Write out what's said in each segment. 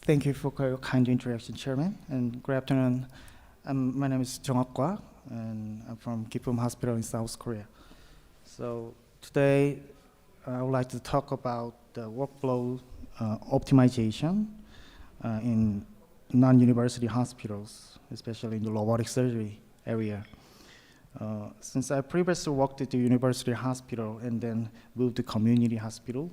Thank you for your kind introduction, Chairman. And good afternoon. My name is JungHak Kwak, and I'm from Gibbeum Hospital in South Korea. So today, I would like to talk about the workflow optimization in non-university hospitals, especially in the robotic surgery area. Since I previously worked at the university hospital and then moved to community hospital,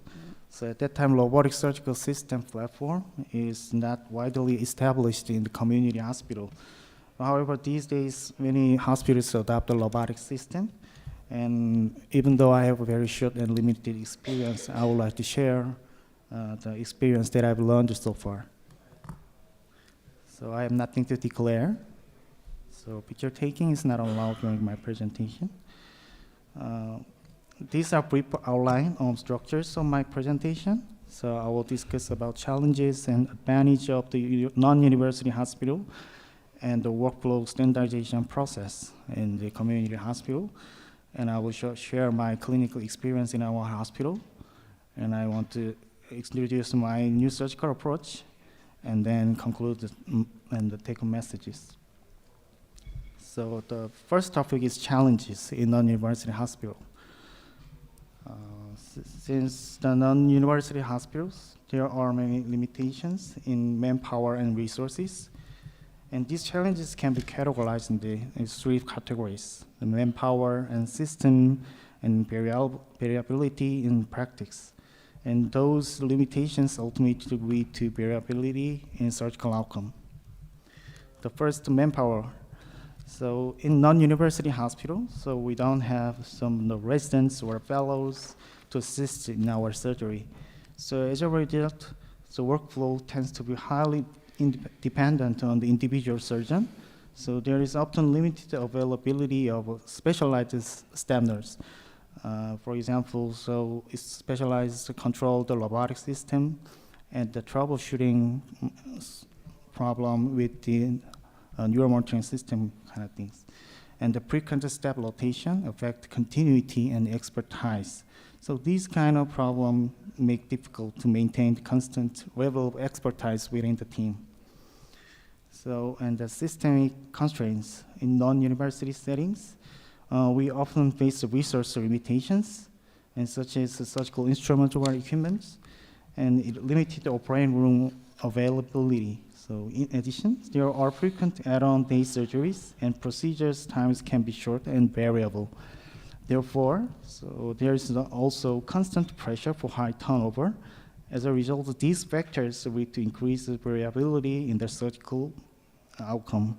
so at that time, robotic surgical system platform is not widely established in the community hospital. However, these days, many hospitals adopt the robotic system. And even though I have a very short and limited experience, I would like to share the experience that I've learned so far. So I have nothing to declare. So picture taking is not allowed during my presentation. These are brief outline of structures of my presentation. So I will discuss about challenges and advantage of the non-university hospital and the workflow standardization process in the community hospital. And I will share my clinical experience in our hospital. And I want to introduce my new surgical approach and then conclude and the take-home messages. So the first topic is challenges in non-university hospital. Since the non-university hospitals, there are many limitations in manpower and resources. And these challenges can be categorized in three categories: the manpower and system and variability in practice. And those limitations ultimately lead to variability in surgical outcome. The first, manpower. So in non-university hospitals, so we don't have some residents or fellows to assist in our surgery. So as a result, the workflow tends to be highly dependent on the individual surgeon. So there is often limited availability of specialized standards. For example, so it's specialized to control the robotic system and the troubleshooting problem with the neuromonitoring system kind of things. And the pre-contact step rotation affect continuity and expertise. So these kind of problems make difficult to maintain constant level of expertise within the team. So, and the systemic constraints in non-university settings, we often face resource limitations, and such as surgical instruments or equipment, and limited operating room availability. So in addition, there are frequent add-on day surgeries, and procedures times can be short and variable. Therefore, so there is also constant pressure for high turnover. As a result, these factors lead to increased variability in the surgical outcome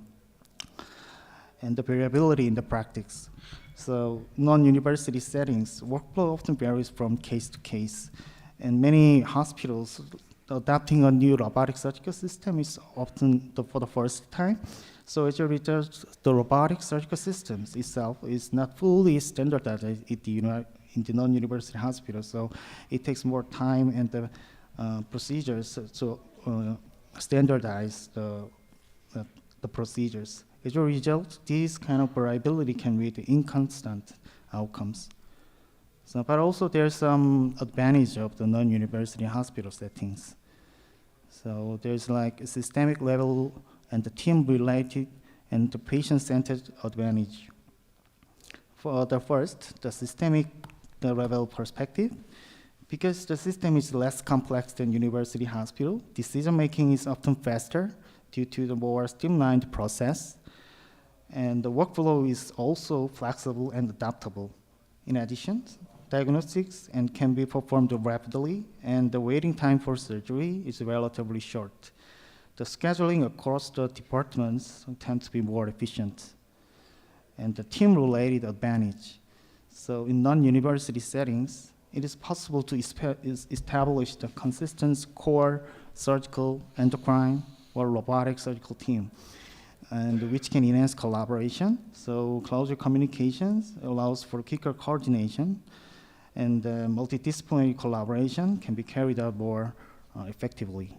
and the variability in the practice. So non-university settings, workflow often varies from case to case, and many hospitals adopting a new robotic surgical system is often for the first time. So as a result, the robotic surgical systems itself is not fully standardized in the non-university hospital. So it takes more time and the procedures to standardize the procedures. As a result, this kind of variability can lead to inconstant outcomes. So, but also there's some advantage of the non-university hospital settings. So there's like a systemic level and the team-related and the patient-centered advantage. For the first, the systemic level perspective, because the system is less complex than university hospital, decision-making is often faster due to the more streamlined process, and the workflow is also flexible and adaptable. In addition, diagnostics can be performed rapidly, and the waiting time for surgery is relatively short. The scheduling across the departments tends to be more efficient. And the team-related advantage. So in non-university settings, it is possible to establish the consistent core surgical, endocrine, or robotic surgical team, and which can enhance collaboration. So closer communications allows for quicker coordination, and multidisciplinary collaboration can be carried out more effectively.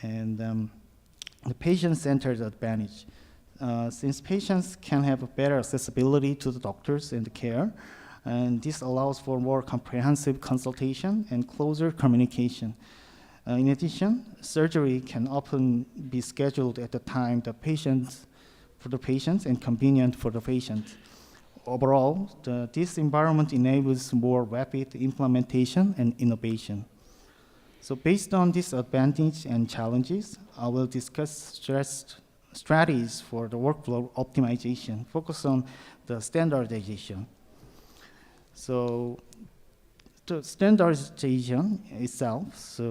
And the patient-centered advantage. Since patients can have a better accessibility to the doctors and the care, and this allows for more comprehensive consultation and closer communication. In addition, surgery can often be scheduled at the time for the patient and convenient for the patient. Overall, this environment enables more rapid implementation and innovation. So based on these advantages and challenges, I will discuss strategies for the workflow optimization, focus on the standardization. So the standardization itself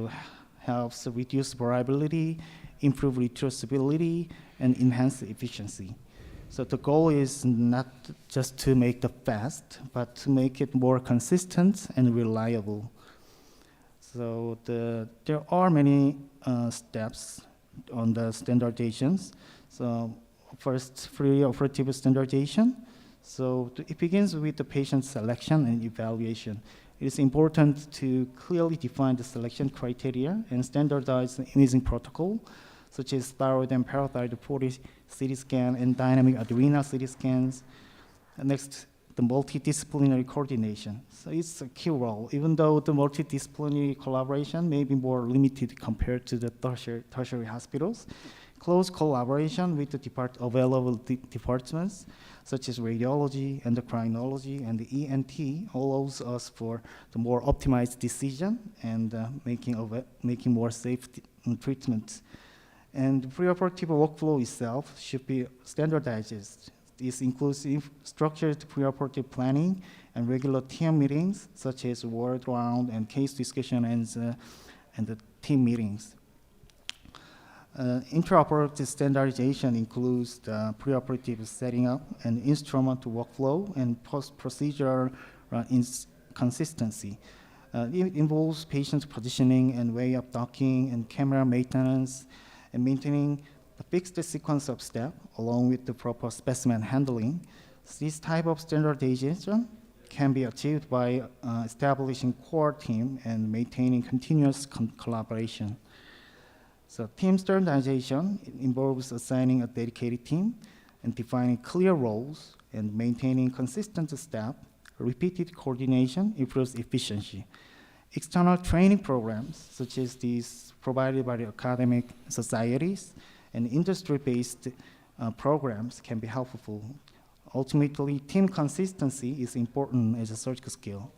helps reduce variability, improve retraceability, and enhance efficiency. So the goal is not just to make it fast, but to make it more consistent and reliable. So there are many steps on the standardizations. So first, pre-operative standardization. So it begins with the patient selection and evaluation. It is important to clearly define the selection criteria and standardize the imaging protocol, such as thyroid and parathyroid CT scan and dynamic adrenal CT scans. And next, the multidisciplinary coordination. So it's a key role, even though the multidisciplinary collaboration may be more limited compared to the tertiary hospitals. Close collaboration with the available departments, such as radiology, endocrinology, and the ENT, allows us for the more optimized decision and making more safe treatment. And the preoperative workflow itself should be standardized. This includes structured preoperative planning and regular team meetings, such as ward round and case discussion and the team meetings. Intraoperative standardization includes the preoperative setting up and instrument workflow and post-procedural consistency. It involves patient positioning and way of docking and camera maintenance and maintaining the fixed sequence of steps along with the proper specimen handling. This type of standardization can be achieved by establishing core team and maintaining continuous collaboration. So team standardization involves assigning a dedicated team and defining clear roles and maintaining consistent staff. Repeated coordination improves efficiency. External training programs, such as these provided by the academic societies and industry-based programs, can be helpful. Ultimately, team consistency is important as a surgical skill.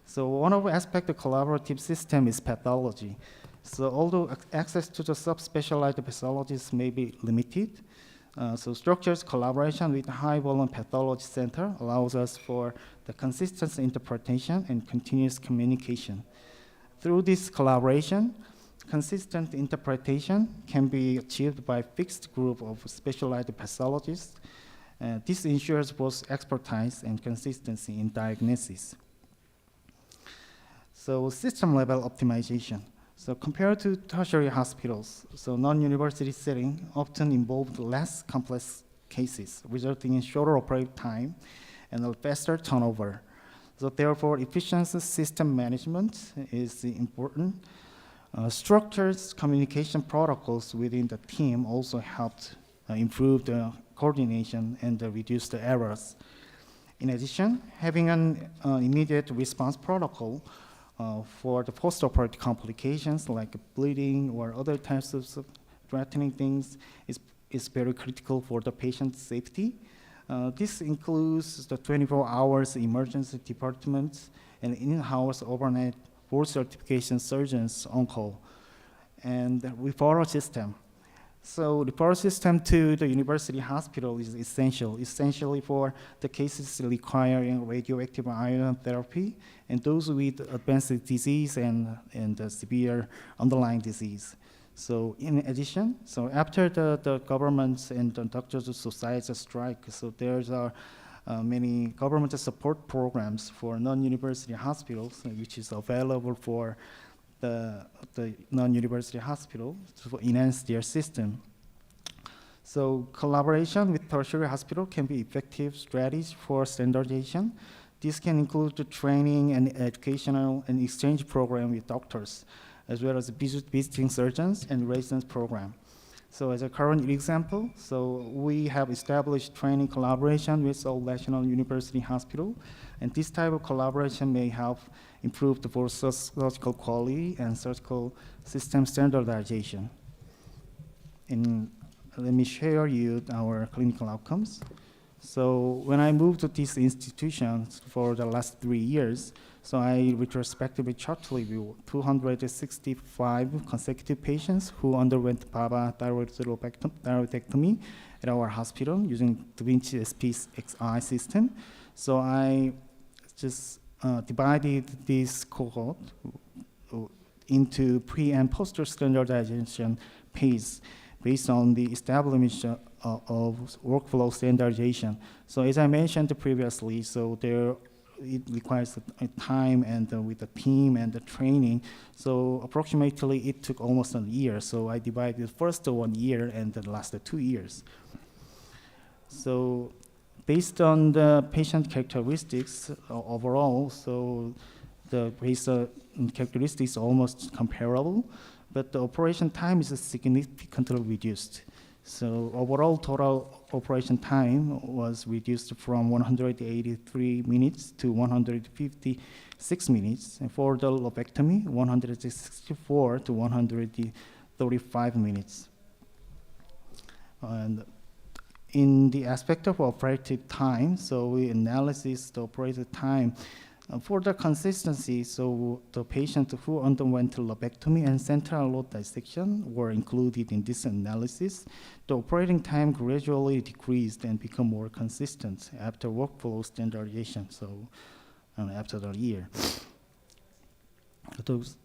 So one of the aspects of the collaborative system is pathology. So although access to the subspecialized pathologists may be limited, so structured collaboration with the high-volume pathology center allows us for the consistent interpretation and continuous communication. Through this collaboration, consistent interpretation can be achieved by a fixed group of specialized pathologists. This ensures both expertise and consistency in diagnosis. So system-level optimization. So compared to tertiary hospitals, so non-university setting often involved less complex cases, resulting in shorter operative time and a faster turnover. So therefore, efficient system management is important. Structured communication protocols within the team also helped improve the coordination and reduce the errors. In addition, having an immediate response protocol for the post-operative complications like bleeding or other types of threatening things is very critical for the patient's safety. This includes the 24 hours emergency departments and in-house overnight board certification surgeons on call, and the referral system. So the referral system to the university hospital is essential, essentially for the cases requiring radioactive ion therapy and those with advanced disease and severe underlying disease. So in addition, so after the governments and the doctors' society strike, so there's many government support programs for non-university hospitals, which is available for the non-university hospital to enhance their system. So collaboration with tertiary hospital can be effective strategy for standardization. This can include the training and educational and exchange program with doctors, as well as visiting surgeons and residence program. So as a current example, so we have established training collaboration with Seoul National University Hospital, and this type of collaboration may help improve the both surgical quality and surgical system standardization. And let me share you our clinical outcomes. So when I moved to these institutions for the last 3 years, so I retrospectively charted 265 consecutive patients who underwent BABA thyroidectomy at our hospital using Da Vinci SPXI system. So I just divided this cohort into pre and post standardization phase based on the establishment of workflow standardization. So as I mentioned previously, so it requires a time and with the team and the training. So approximately it took almost a year. So I divided first 1 year and the last 2 years. So based on the patient characteristics overall, so the patient characteristics are almost comparable, but the operation time is significantly reduced. So overall total operation time was reduced from 183 minutes to 156 minutes, and for the lobectomy, 164 to 135 minutes. And in the aspect of operative time, so we analysis the operative time. For the consistency, so the patient who underwent lobectomy and central lobe dissection were included in this analysis. The operating time gradually decreased and became more consistent after workflow standardization, so after the year.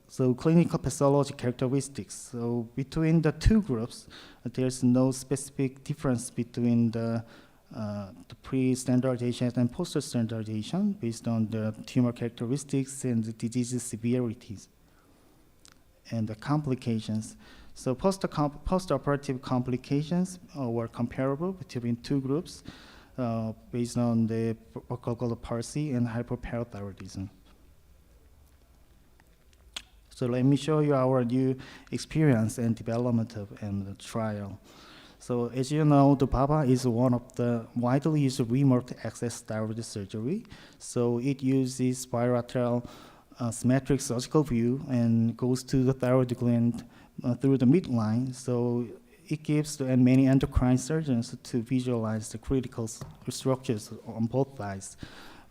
So clinical pathology characteristics. So between the two groups, there's no specific difference between the pre-standardization and post-standardization based on the tumor characteristics and the disease severities and the complications. So post-operative complications were comparable between two groups based on the vocal palsy and hypoparathyroidism. So let me show you our new experience and development of the trial. So as you know, the BABA is one of the widely used remote access thyroid surgery. So it uses bilateral symmetric surgical view and goes to the thyroid gland through the midline. So it gives many endocrine surgeons to visualize the critical structures on both sides.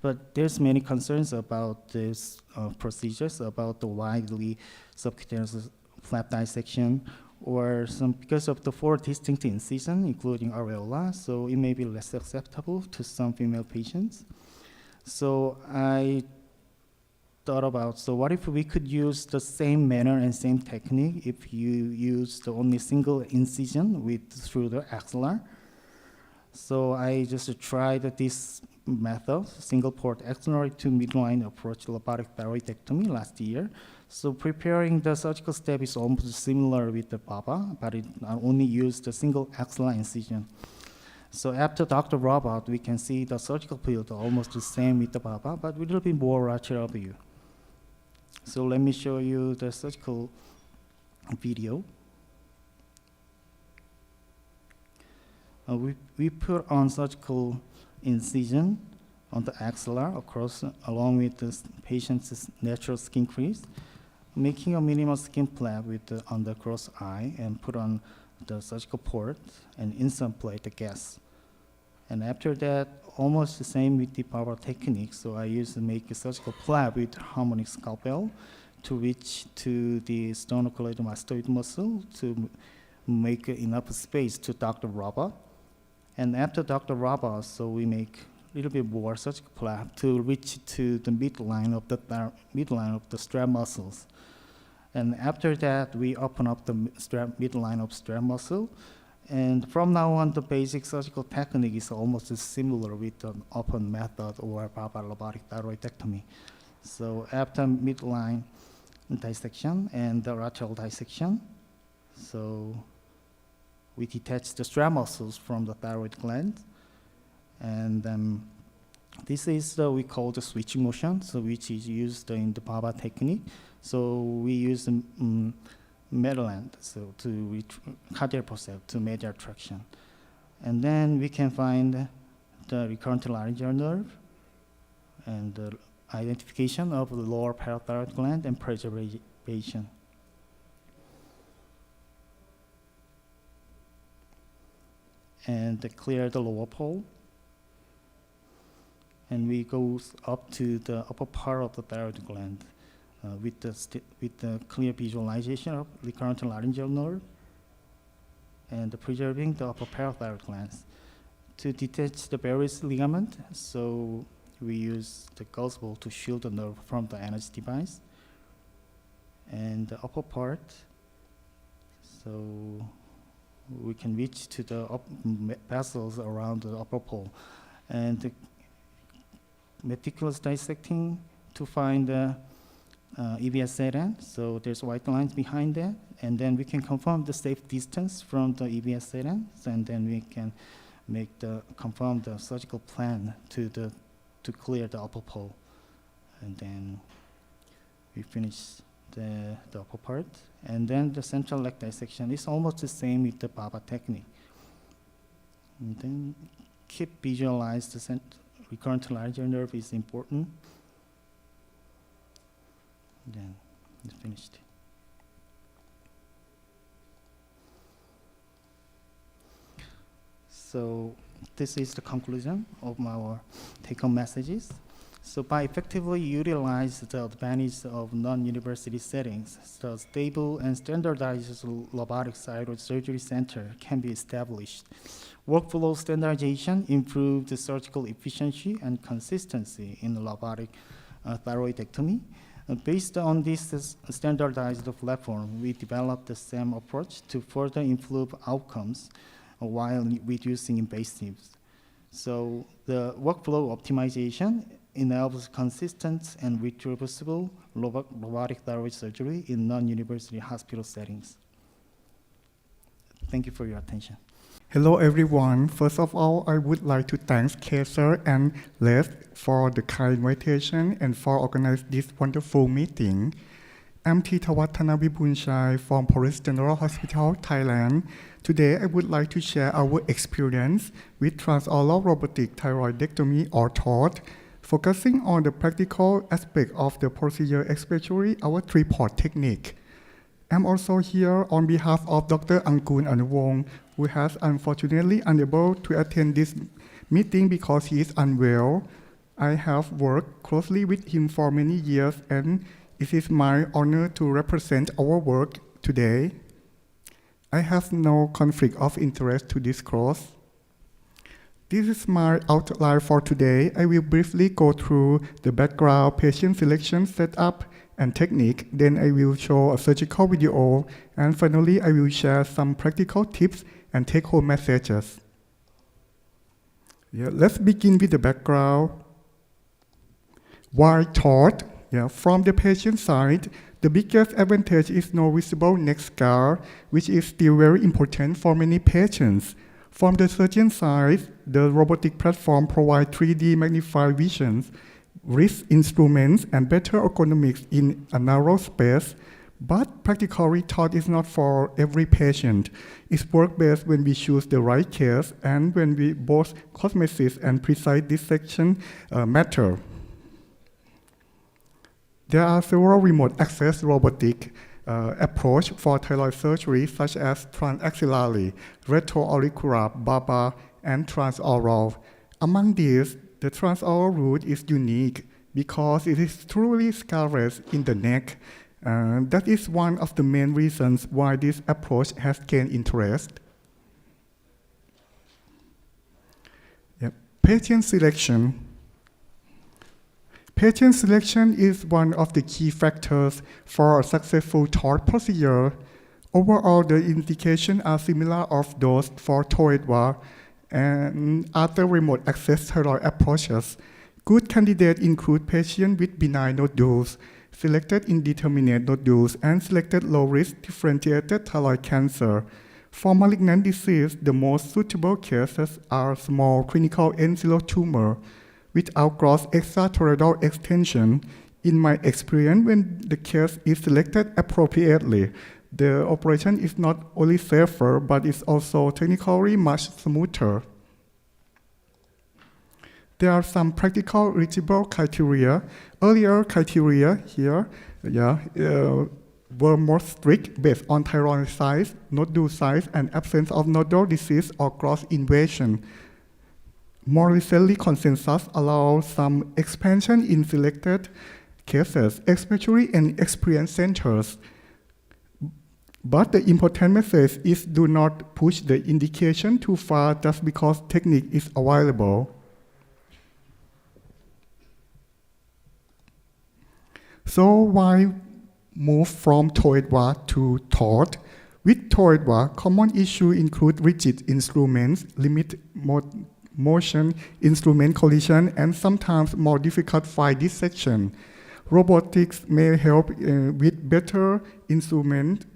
But there's many concerns about these procedures, about the widely subcutaneous flap dissection, or because of the 4 distinct incisions, including areola, so it may be less acceptable to some female patients. So I thought about, so what if we could use the same manner and same technique if you use the only single incision through the axilla? So I just tried this method, single port axillary to midline approach robotic thyroidectomy last year. So preparing the surgical step is almost similar with the BABA, but it only used the single axilla incision. So after Dr. Robot, we can see the surgical field almost the same with the BABA, but with a little bit more lateral view. So let me show you the surgical video. We put on surgical incision on the axilla along with the patient's natural skin crease, making a minimal skin flap on the cross eye and put on the surgical port and insufflate the gas. And after that, almost the same with the power technique. So I used to make a surgical flap with harmonic scalpel to reach to the sternocleidomastoid muscle to make enough space to Dr. Robot. And after Dr. Robot, so we make a little bit more surgical flap to reach to the midline of the strap muscles. And after that, we open up the midline of strap muscle. And from now on, the basic surgical technique is almost similar with the open method or BABA robotic thyroidectomy. So after midline dissection and the lateral dissection, so we detach the strap muscles from the thyroid gland. And this is we call the switching motion, so which is used in the BABA technique. So we use Maryland, so to cardiac process to medial traction. And then we can find the recurrent laryngeal nerve and the identification of the lower parathyroid gland and preservation. and clear the lower pole. And we go up to the upper part of the thyroid gland with the clear visualization of recurrent laryngeal nerve and preserving the upper parathyroid glands. To detach the various ligament, so we use the gauze ball to shield the nerve from the energy device. And the upper part, so we can reach to the vessels around the upper pole. And meticulous dissecting to find the EBS-7, so there's white lines behind that, and then we can confirm the safe distance from the EBS-7, and then we can confirm the surgical plan to clear the upper pole, and then we finish the upper part, and then the central leg dissection is almost the same with the BABA technique. And then keep visualize the recurrent laryngeal nerve is important. Then it's finished. So this is the conclusion of our take-home messages. So by effectively utilize the advantage of non-university settings, the stable and standardized robotic thyroid surgery center can be established. Workflow standardization improved the surgical efficiency and consistency in robotic thyroidectomy. Based on this standardized platform, we developed the same approach to further improve outcomes while reducing invasives. So the workflow optimization enables consistent and reproducible robotic thyroid surgery in non-university hospital settings. Thank you for your attention. Hello everyone. First of all, I would like to thank KSERS-LEST for the kind invitation and for organizing this wonderful meeting. I'm Theethawat Thanawiboonchai from Police General Hospital, Thailand. Today, I would like to share our experience with transoral robotic thyroidectomy or TOT, focusing on the practical aspect of the procedure, especially our three-port technique. I'm also here on behalf of Dr. Angkoon Anuvong, who has unfortunately unable to attend this meeting because he is unwell. I have worked closely with him for many years, and it is my honor to represent our work today. I have no conflict of interest to disclose. This is my outline for today. I will briefly go through the background, patient selection setup, and technique. Then I will show a surgical video, and finally I will share some practical tips and take-home messages. Let's begin with the background. Why TOT? From the patient side, the biggest advantage is no visible neck scar, which is still very important for many patients. From the surgeon side, the robotic platform provides 3D magnified visions, wrist instruments, and better ergonomics in a narrow space. But practically, TOT is not for every patient. It works best when we choose the right case and when we both cosmesis and precise dissection matter. There are several remote access robotic approach for thyroid surgery, such as transaxillary, retroauricular, BABA, and transoral. Among these, the transoral route is unique because it is truly scarless in the neck. That is one of the main reasons why this approach has gained interest. Patient selection. Patient selection is one of the key factors for a successful TOT procedure. Overall, the indications are similar of those for Theethawat and other remote access thyroid approaches. Good candidates include patients with benign nodules, selected indeterminate nodules, and selected low-risk differentiated thyroid cancer. For malignant disease, the most suitable cases are small clinical end-zero tumor without gross extrathyroidal extension. In my experience, when the case is selected appropriately, the operation is not only safer, but it's also technically much smoother. There are some practical eligible criteria. Earlier criteria here, were more strict based on thyroid size, nodule size, and absence of nodal disease or gross invasion. More recently, consensus allows some expansion in selected cases, especially in experienced centers. But the important message is do not push the indication too far just because technique is available. So why move from Theethawat to Thought? With Theethawat, common issues include rigid instruments, limit motion, instrument collision, and sometimes more difficult fine dissection. Robotics may help with better instrument.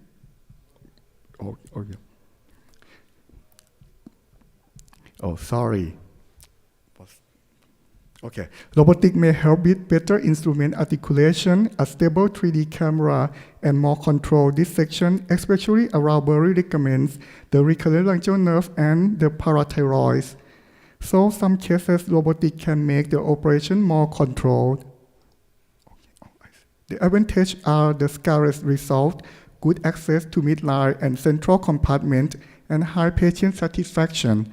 Sorry. Okay. Robotics may help with better instrument articulation, a stable 3D camera, and more controlled dissection, especially around berry ligaments, the recurrent laryngeal nerve, and the parathyroids. So some cases, robotics can make the operation more controlled. The advantages are the scarcest result, good access to midline and central compartment, and high patient satisfaction.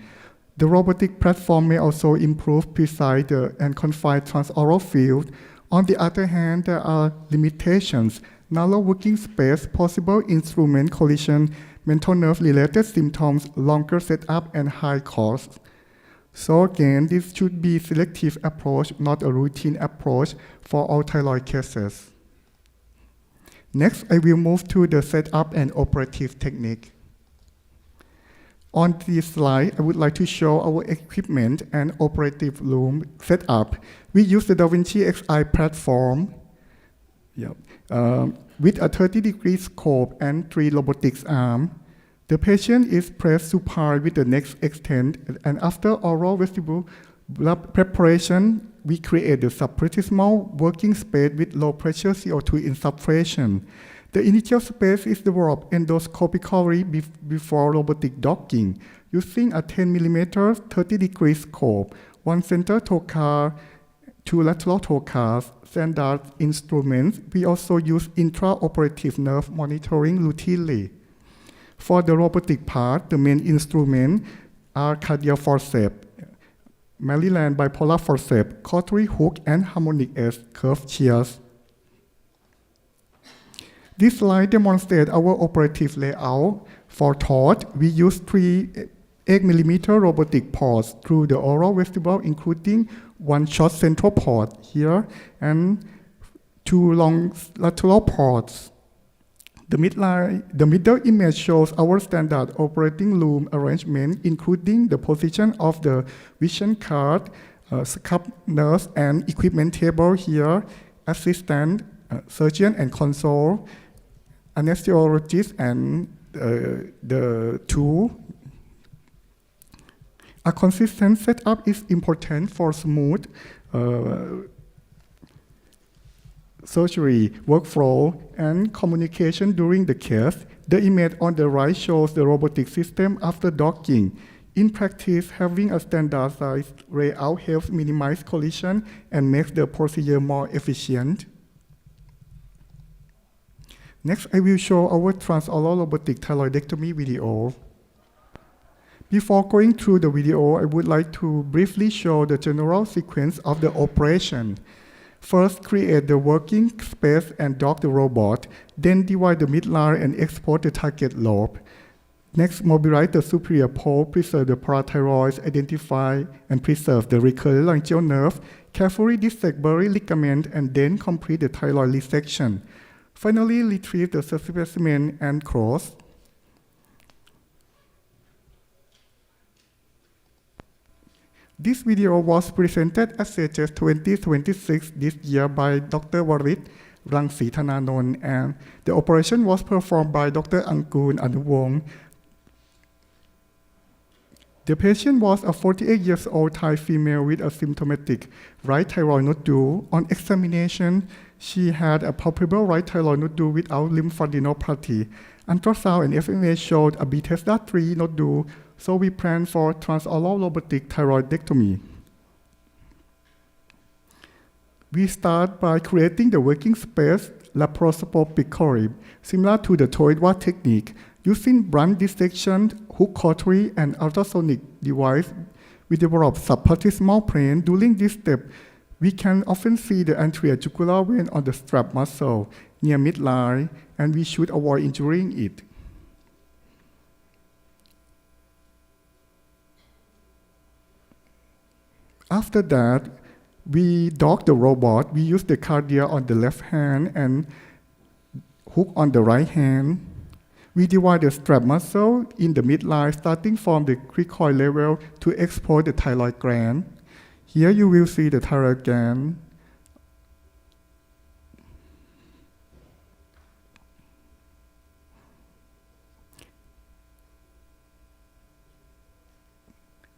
The robotic platform may also improve precise and confined transoral field. On the other hand, there are limitations, narrow working space, possible instrument collision, mental nerve-related symptoms, longer setup, and high cost. So again, this should be selective approach, not a routine approach for all thyroid cases. Next, I will move to the setup and operative technique. On this slide, I would like to show our equipment and operative room setup. We use the DaVinci Xi platform with a 30-degree scope and 3 robotics arms. The patient is pressed supine with the neck extended, and after oral vestibular preparation, we create the subproximal working space with low pressure CO2 insufficient. The initial space is developed endoscopically before robotic docking, using a 10 mm 30-degree scope, 1 center torque, 2 lateral torques, standard instruments. We also use intraoperative nerve monitoring routinely. For the robotic part, the main instruments are cardiac forceps, Maryland bipolar forceps, cautery hook, and harmonic S curved shears. This slide demonstrates our operative layout. For Thought, we use 3 8 mm robotic ports through the oral vestibule, including 1 short central port here and 2 long lateral ports. The middle image shows our standard operating room arrangement, including the position of the vision card, scuff nurse, and equipment table here, assistant, surgeon and console, anesthesiologist, and the tool. A consistent setup is important for smooth surgery workflow and communication during the case. The image on the right shows the robotic system after docking. In practice, having a standardized layout helps minimize collision and makes the procedure more efficient. Next, I will show our transoral robotic thyroidectomy video. Before going through the video, I would like to briefly show the general sequence of the operation. First, create the working space and dock the robot, then divide the midline and export the target lobe. Next, mobilize the superior pole, preserve the parathyroids, identify and preserve the recurrent laryngeal nerve, carefully dissect berry ligament, and then complete the thyroid resection. Finally, retrieve the specimen and cross. This video was presented at CSERS 2026 this year by Dr. Warit Rangsi-Thananon, and the operation was performed by Dr. Angkoon Anuwong. The patient was a 48-year-old Thai female with a symptomatic right thyroid nodule. On examination, she had a palpable right thyroid nodule without lymphadenopathy. Ultrasound and FMA showed a Bethesda 3 nodule, so we plan for transoral robotic thyroidectomy. We start by creating the working space, laparoscopically, similar to the Theethawat technique. Using blunt dissection, hook cautery, and ultrasonic device, we develop subproximal plane. During this step, we can often see the anterior jugular vein on the strap muscle near midline, and we should avoid injuring it. After that, we dock the robot. We use the cardia on the left hand and hook on the right hand. We divide the strap muscle in the midline, starting from the cricoid level to expose the thyroid gland. Here you will see the thyroid gland.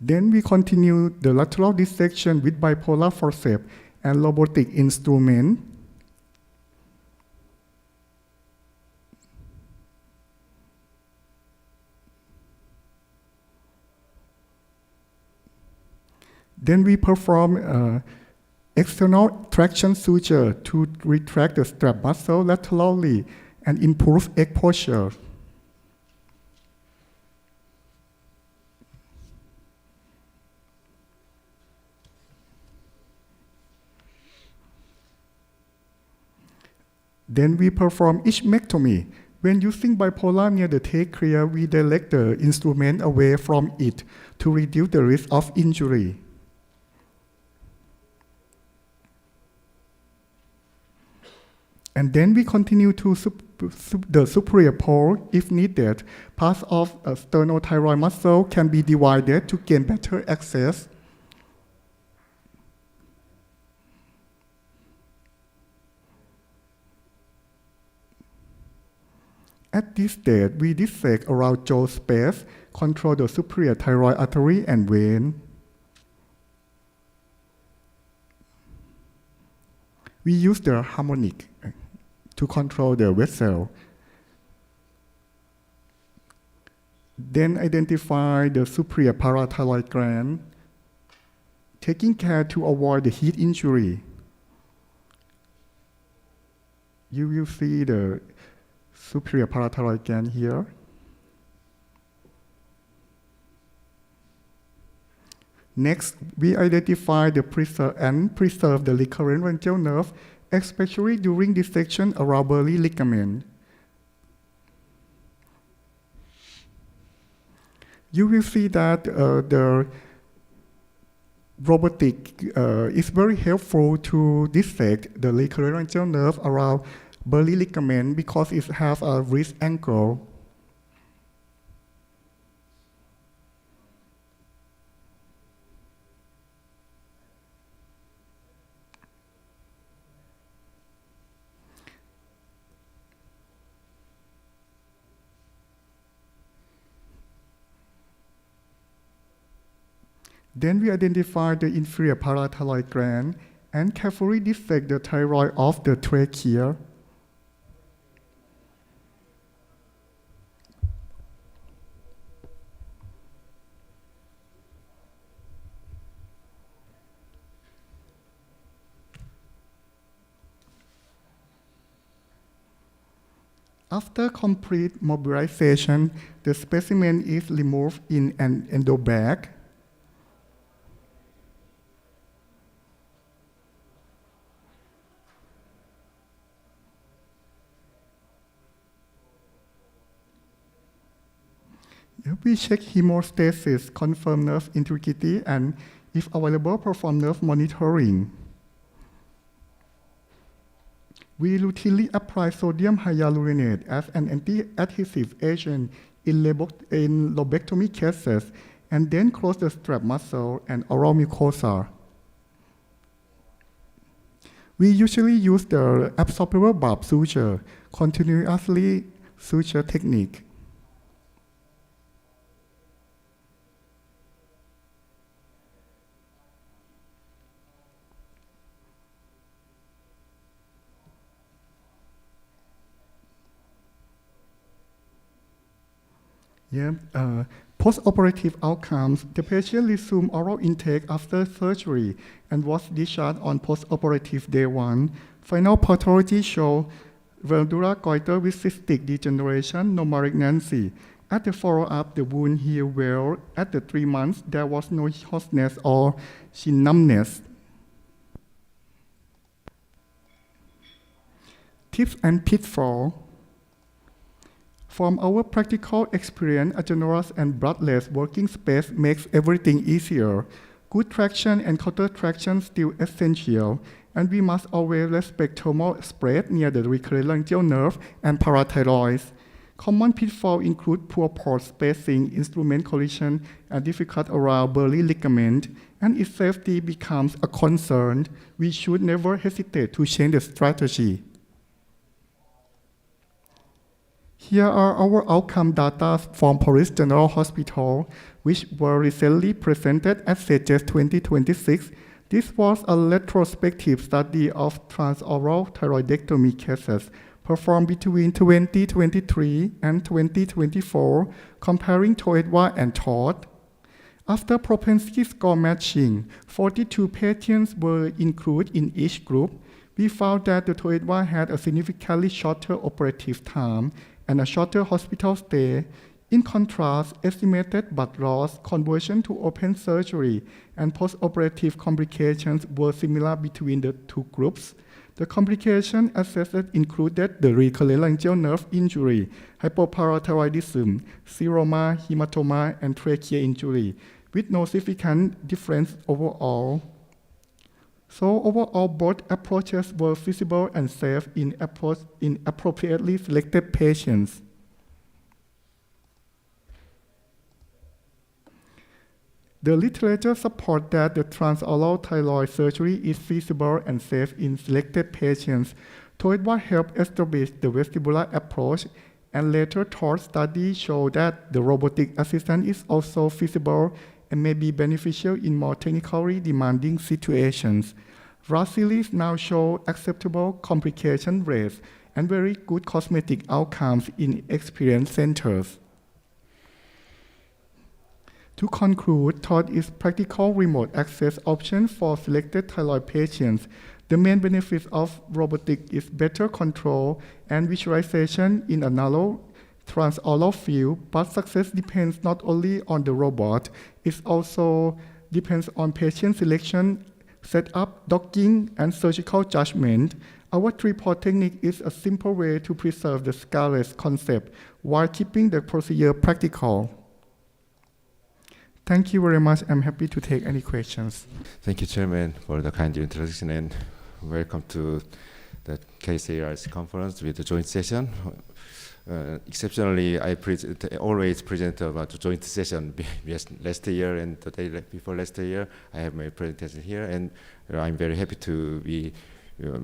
Then we continue the lateral dissection with bipolar forceps and robotic instrument. Then we perform external traction suture to retract the strap muscle laterally and improve exposure. Then we perform ischemectomy. When using bipolar near the trachea, we direct the instrument away from it to reduce the risk of injury. And then we continue to the superior pole. If needed, parts of a sternothyroid muscle can be divided to gain better access. At this stage, we dissect around jaw space, control the superior thyroid artery and vein. We use the harmonic to control the vessel. Then identify the superior parathyroid gland, taking care to avoid the heat injury. You will see the superior parathyroid gland here. Next, we identify the preserve the recurrent ventral nerve, especially during dissection around Burley ligament. You will see that the robotic is very helpful to dissect the recurrent ventral nerve around Burley ligament because it has a wrist angle. Then we identify the inferior parathyroid gland and carefully dissect the thyroid of the trachea. After complete mobilization, the specimen is removed in an endo bag. We check hemostasis, confirm nerve integrity, and if available, perform nerve monitoring. We routinely apply sodium hyaluronate as an anti-adhesive agent in lobectomy cases, and then close the strap muscle and oral mucosa. We usually use the absorbable barb suture, continuously suture technique. Post-operative outcomes, the patient resumed oral intake after surgery and was discharged on post-operative day 1. Final pathology show glandular goiter with cystic degeneration, no malignancy. At the follow-up, the wound healed well. At the 3 months, there was no hoarseness or chin numbness. Tips and pitfalls. From our practical experience, a generous and bloodless working space makes everything easier. Good traction and counter traction still essential, and we must always respect thermal spread near the recurrent nerve and parathyroids. Common pitfalls include poor port spacing, instrument collision, and difficult around Burley ligament, and if safety becomes a concern, we should never hesitate to change the strategy. Here are our outcome data from Paris General Hospital, which were recently presented at SEGES 2026. This was a retrospective study of transoral thyroidectomy cases performed between 2023 and 2024, comparing Theethawat and THAT. After propensity score matching, 42 patients were included in each group. We found that the Theethawat had a significantly shorter operative time and a shorter hospital stay. In contrast, estimated blood loss, conversion to open surgery, and post-operative complications were similar between the two groups. The complications assessed included the recurrent laryngeal nerve injury, hypoparathyroidism, seroma, hematoma, and trachea injury, with no significant difference overall. So overall, both approaches were feasible and safe in appropriately selected patients. The literature supports that the transoral thyroid surgery is feasible and safe in selected patients. Theethawat helped establish the vestibular approach, and later THAT studies show that the robotic assistant is also feasible and may be beneficial in more technically demanding situations. Brazilians now show acceptable complication rates and very good cosmetic outcomes in experienced centers. To conclude, THAT is practical remote access option for selected thyroid patients. The main benefits of robotic is better control and visualization in a narrow transoral field, but success depends not only on the robot, it also depends on patient selection, setup, docking, and surgical judgment. Our three-port technique is a simple way to preserve the scarless concept while keeping the procedure practical. Thank you very much. I'm happy to take any questions. Thank you, Chairman, for the kind introduction, and welcome to the KSERS conference with the joint session. Exceptionally, I always present about the joint session last year and the day before last year. I have my presentation here, and I'm very happy to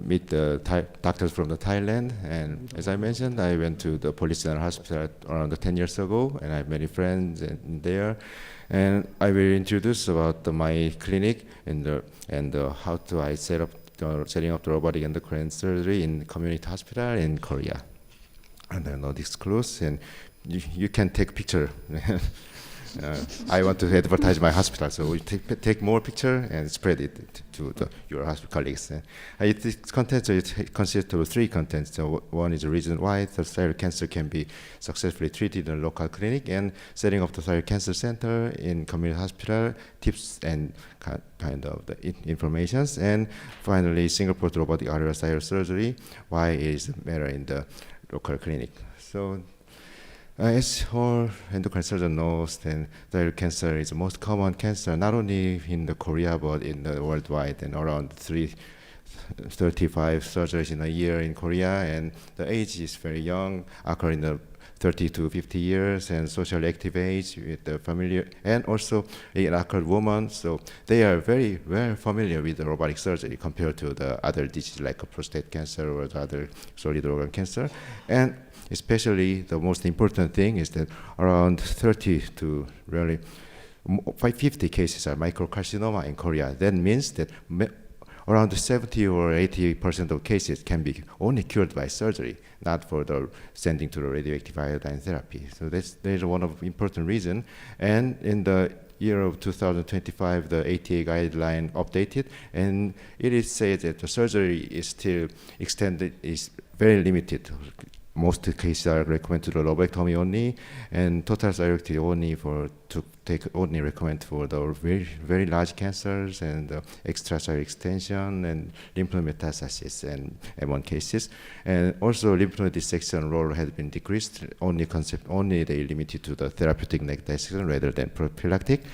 meet the doctors from the Thailand. And as I mentioned, I went to the Police General Hospital around 10 years ago, and I have many friends there. And I will introduce about my clinic and how to I setting up the robotic endocrine surgery in community hospital in Korea. And I know this close, and you can take picture. I want to advertise my hospital, so we take more picture and spread it to your hospital colleagues. It consists of three contents. So one is the reason why the thyroid cancer can be successfully treated in a local clinic, and setting up the thyroid cancer center in community hospital, tips and kind of the informations, and finally Singapore robotic arterial thyroid surgery, why it is better in the local clinic. So. As all endocrine surgeon knows, then thyroid cancer is the most common cancer, not only in the Korea but in the worldwide, and around 35 surgeries in a year in Korea, and the age is very young, occur in the 30 to 50 years, and socially active age with the familiar, and also in occurred women, so they are very well familiar with the robotic surgery compared to the other diseases like prostate cancer or the other solid organ cancer. And especially the most important thing is that around 30 to really 50 cases are microcarcinoma in Korea. That means that around 70 or 80% of cases can be only cured by surgery, not for the sending to the radioactive iodine therapy. So there's one of important reason. And in the year of 2025, the ATA guideline updated, and it is said that the surgery is still extended, is very limited. Most cases are recommended to the lobectomy only, and total thyroidectomy only to take only recommend for the very large cancers and extrathyroid extension and lymph node metastasis and M1 cases. And also lymph node dissection role has been decreased. Only they limited to the therapeutic neck dissection rather than prophylactic.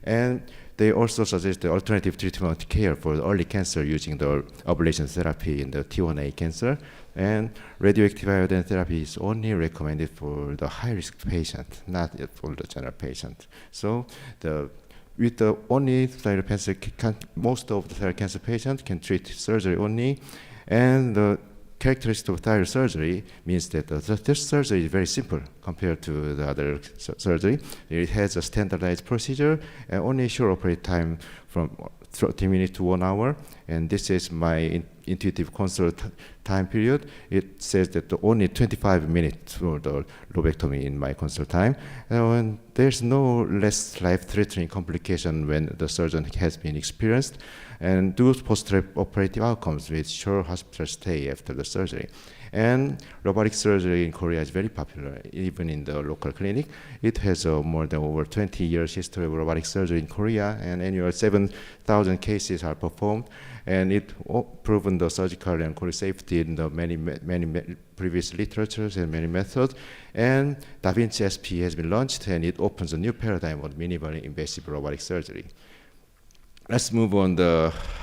And they also suggest the alternative treatment care for the early cancer using the ablation therapy in the T1A cancer. And radioactive iodine therapy is only recommended for the high-risk patient, not yet for the general patient. So with the only thyroid cancer, most of the thyroid cancer patients can treat surgery only. And the characteristic of thyroid surgery means that this surgery is very simple compared to the other surgery. It has a standardized procedure and only short operative time from 30 minutes to 1 hour. And this is my intuitive consult time period. It says that only 25 minutes for the lobectomy in my consult time. And there's no less life-threatening complication when the surgeon has been experienced, and those post-operative outcomes with short hospital stay after the surgery. And robotic surgery in Korea is very popular, even in the local clinic. It has more than over 20 years history of robotic surgery in Korea, and annual 7,000 cases are performed. And it proven the surgical and quality safety in the many previous literatures and many methods. And Da Vinci SP has been launched, and it opens a new paradigm of minimally invasive robotic surgery. Let's move on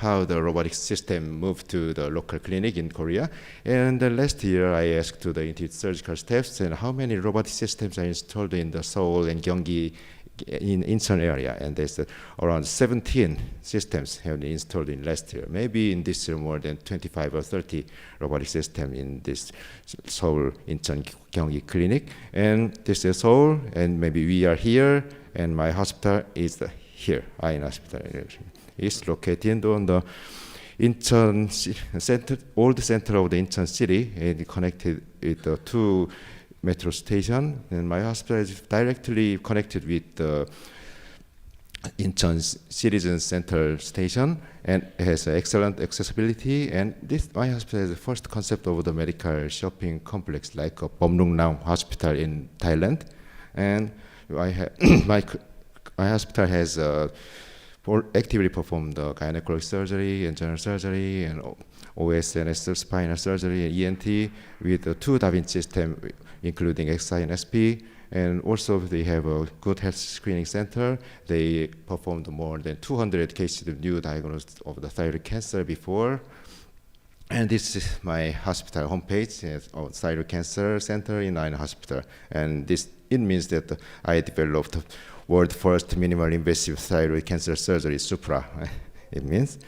how the robotic system moved to the local clinic in Korea. And last year, I asked to the intuitive surgical staffs and how many robotic systems are installed in the Seoul and Gyeonggi in Incheon area, and there's around 17 systems have been installed in last year. Maybe in this year more than 25 or 30 robotic systems in this Seoul Incheon Gyeonggi clinic. And this is Seoul, and maybe we are here, and my hospital is here. Ain Hospital is located on the Incheon center, old center of the Incheon city, and connected with the two metro station, and my hospital is directly connected with the Incheon Citizen Center station, and it has excellent accessibility. And my hospital is the first concept of the medical shopping complex, like a Bomrungnam Hospital in Thailand. And my hospital has actively performed the gynecologic surgery and general surgery and OS and spinal surgery and ENT with the two Da Vinci systems, including XI and SP. And also they have a good health screening center. They performed more than 200 cases of new diagnosis of the thyroid cancer before. And this is my hospital homepage, thyroid cancer center in Ain Hospital. And it means that I developed world first minimally invasive thyroid cancer surgery, SUPRA, it means.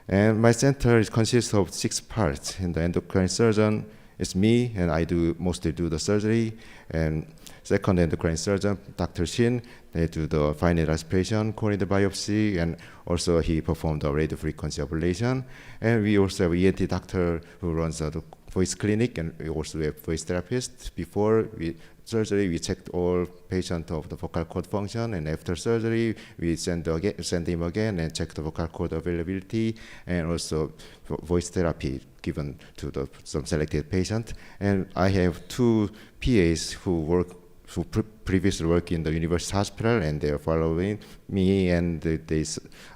And my center consists of 6 parts. And the endocrine surgeon is me, and I mostly do the surgery. And second endocrine surgeon, Dr. Shin, they do the final aspiration, corneal biopsy, and also he performed the radiofrequency ablation. And we also have ENT doctor who runs the voice clinic, and we also have voice therapist. Before surgery, we checked all patients of the vocal cord function, and after surgery, we send him again and check the vocal cord availability, and also voice therapy given to some selected patient. And I have 2 PAs who previously worked in the university hospital, and they are following me, and they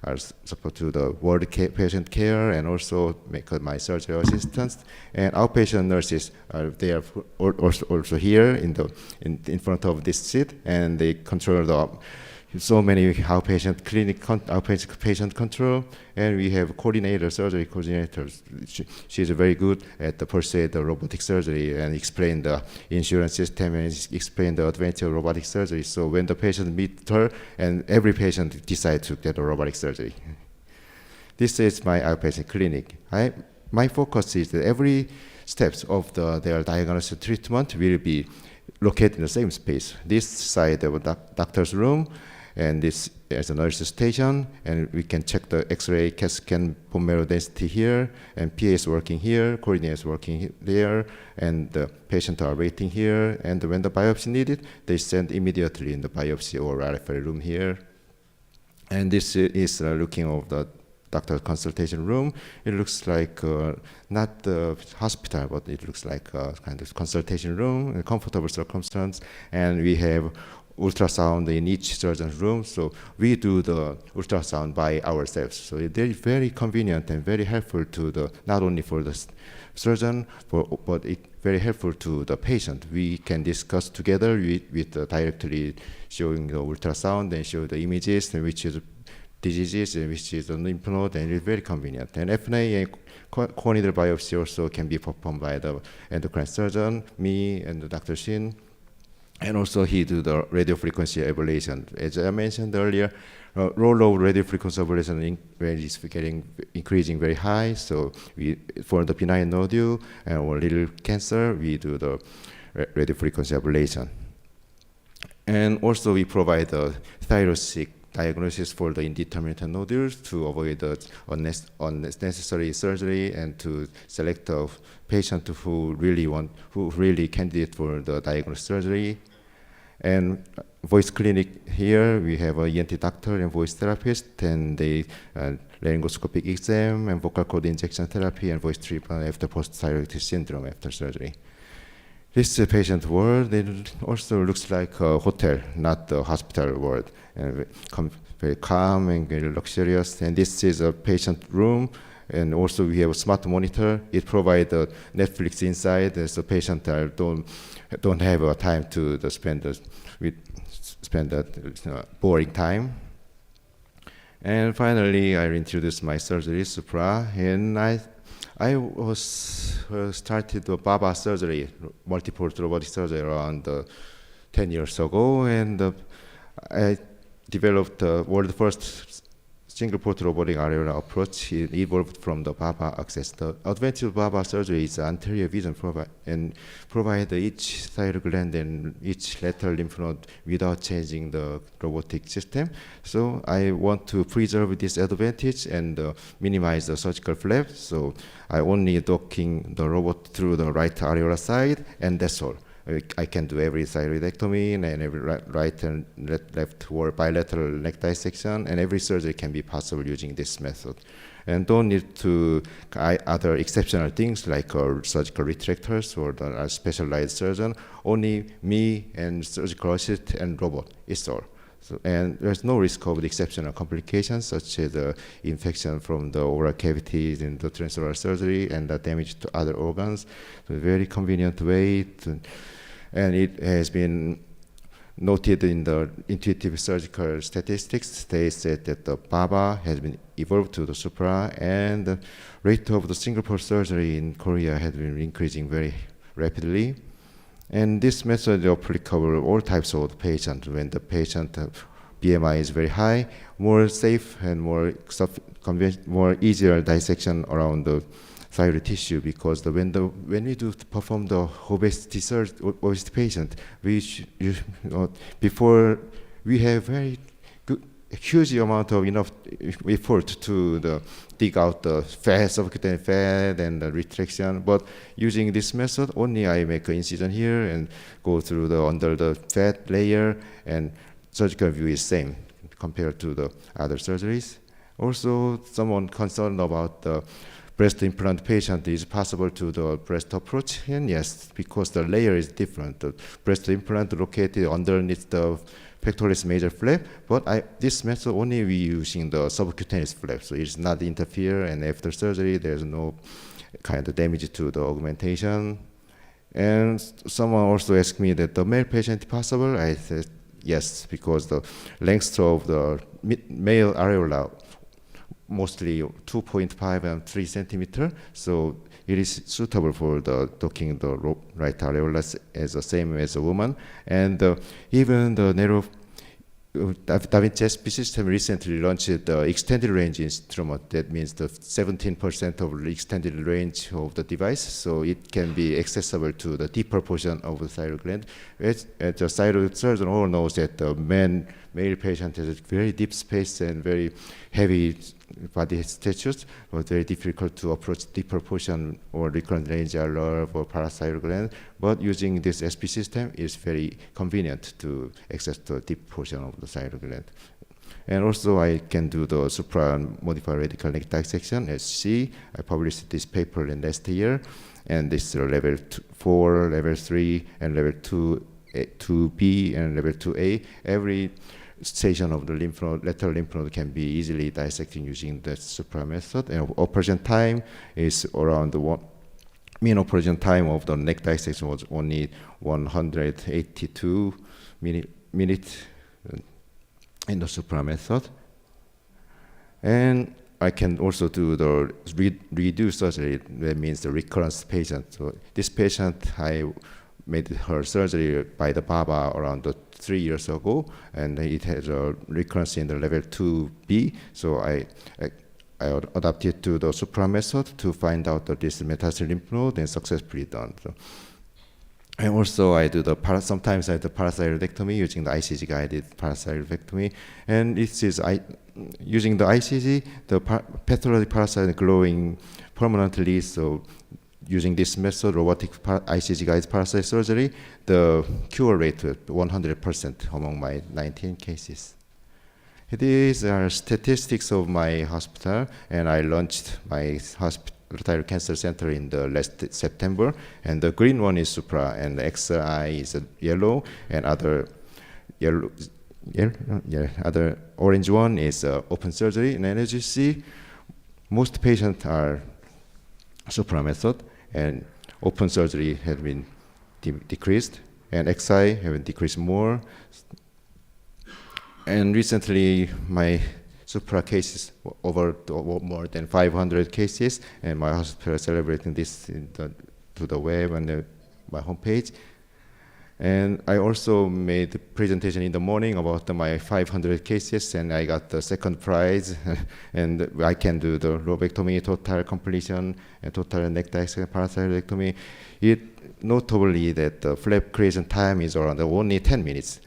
are support to the ward patient care, and also make my surgery assistants. And outpatient nurses they are also here in front of this seat, and they control so many outpatient patient control. And we have surgery coordinators. She's very good at persuade the robotic surgery and explain the insurance system and explain the advantage of robotic surgery. So when the patient meets her, and every patient decides to get a robotic surgery. This is my outpatient clinic. My focus is that every steps of their diagnosis treatment will be located in the same space. This side of the doctor's room, and this is a nurse station, and we can check the X-ray, CAT scan, bone marrow density here, and PA is working here, coordinator is working there, and the patient are waiting here. And when the biopsy needed, they send immediately in the biopsy or RFI room here. And this is looking of the doctor consultation room. It looks like not the hospital, but it looks like a kind of consultation room, a comfortable circumstance. And we have ultrasound in each surgeon's room. So we do the ultrasound by ourselves. So it's very convenient and very helpful to the, not only for the surgeon, but it's very helpful to the patient. We can discuss together with directly showing the ultrasound and show the images and which is diseases and which is the lymph node, and it's very convenient. And FNA and core needle biopsy also can be performed by the endocrine surgeon, me and Dr. Shin. And also he do the radiofrequency ablation. As I mentioned earlier, role of radiofrequency ablation is increasing very high. So for the benign nodule or little cancer, we do the radiofrequency ablation. And also we provide the thyroid diagnosis for the indeterminate nodules to avoid the unnecessary surgery and to select a patient who really candidate for the diagnosed surgery. And voice clinic here, we have a ENT doctor and voice therapist, and they laryngoscopic exam and vocal cord injection therapy and voice treatment after post-thyroid syndrome after surgery. This patient ward, it also looks like a hotel, not a hospital ward, and very calm and very luxurious. And this is a patient room, and also we have a smart monitor. It provides Netflix inside, so patient don't have time to spend boring time. And finally, I introduced my surgery, Supra, and I was started the BABA surgery, multi-port robotic surgery, around 10 years ago, and I developed the world's first single-port robotic areola approach. It evolved from the BABA access. The advantage of BABA surgery is anterior vision provide each thyroid gland and each lateral lymph node without changing the robotic system. So I want to preserve this advantage and minimize the surgical flap. So I only docking the robot through the right areola side, and that's all. I can do every thyroidectomy and every right and left or bilateral neck dissection, and every surgery can be possible using this method. And don't need to other exceptional things like surgical retractors or the specialized surgeon. Only me and surgical assist and robot is all. So, and there's no risk of the exceptional complications such as infection from the oral cavities in the transoral surgery and the damage to other organs. So very convenient way to, and it has been noted in the intuitive surgical statistics. They said that the BABA has been evolved to the Supra, and the rate of the single-port surgery in Korea has been increasing very rapidly. And this method is applicable to all types of patients. When the patient BMI is very high, more safe and more easier dissection around the thyroid tissue, because when we do perform the obesity patient, before we have very good, huge amount of enough effort to dig out the fat, subcutaneous fat, and the retraction. But using this method, only I make an incision here and go through under the fat layer, and surgical view is same compared to the other surgeries. Also, someone concerned about the breast implant patient, is possible to the breast approach? And yes, because the layer is different. The breast implant located underneath the pectoralis major flap, but this method only we using the subcutaneous flap, so it's not interfere, and after surgery there's no kind of damage to the augmentation. And someone also asked me that the male patient possible? I said yes, because the length of the male areola mostly 2.5 and 3 centimeter, so it is suitable for the docking the right areolas as the same as a woman. And even the narrow Da Vinci SP system recently launched the extended range instrument. That means the 17% of the extended range of the device, so it can be accessible to the deeper portion of the thyroid gland. The thyroid surgeon all knows that the male patient has a very deep space and very heavy body statures, it was very difficult to approach deeper portion or recurrent laryngeal nerve or parathyroid gland. But using this SP system is very convenient to access the deep portion of the thyroid gland. And also I can do the supra-modified radical neck dissection, SC. I published this paper in last year. And this is level 4, level 3, and level 2B, and level 2A. Every station of the lymph node, lateral lymph node can be easily dissected using the supra method. And operation time is around the mean operation time of the neck dissection was only 182 minutes in the supra method. And I can also do the redo surgery, that means the recurrence patient. So this patient, I made her surgery by the Baba around 3 years ago, and it has a recurrence in the level 2B. So I adapted to the supra method to find out that this metastatic lymph node and successfully done. So, and also I do sometimes I do parathyroidectomy using the ICG guided parathyroidectomy, and this is using the ICG, the pathologic parasite growing permanently. So using this method, robotic ICG guided parasite surgery, the cure rate was 100% among my 19 cases. These are statistics of my hospital, and I launched my thyroid cancer center in the last September, and the green one is supra, and the XI is yellow, and other other orange one is open surgery. And as you see, most patients are supra method, and open surgery has been decreased, and XI have been decreased more. And recently, my supra cases over more than 500 cases, and my hospital is celebrating this to the web and my homepage. And I also made a presentation in the morning about my 500 cases, and I got the second prize. And I can do the lobectomy, total completion, and total neck dissection, parathyroidectomy. Notably that the flap creation time is around only 10 minutes.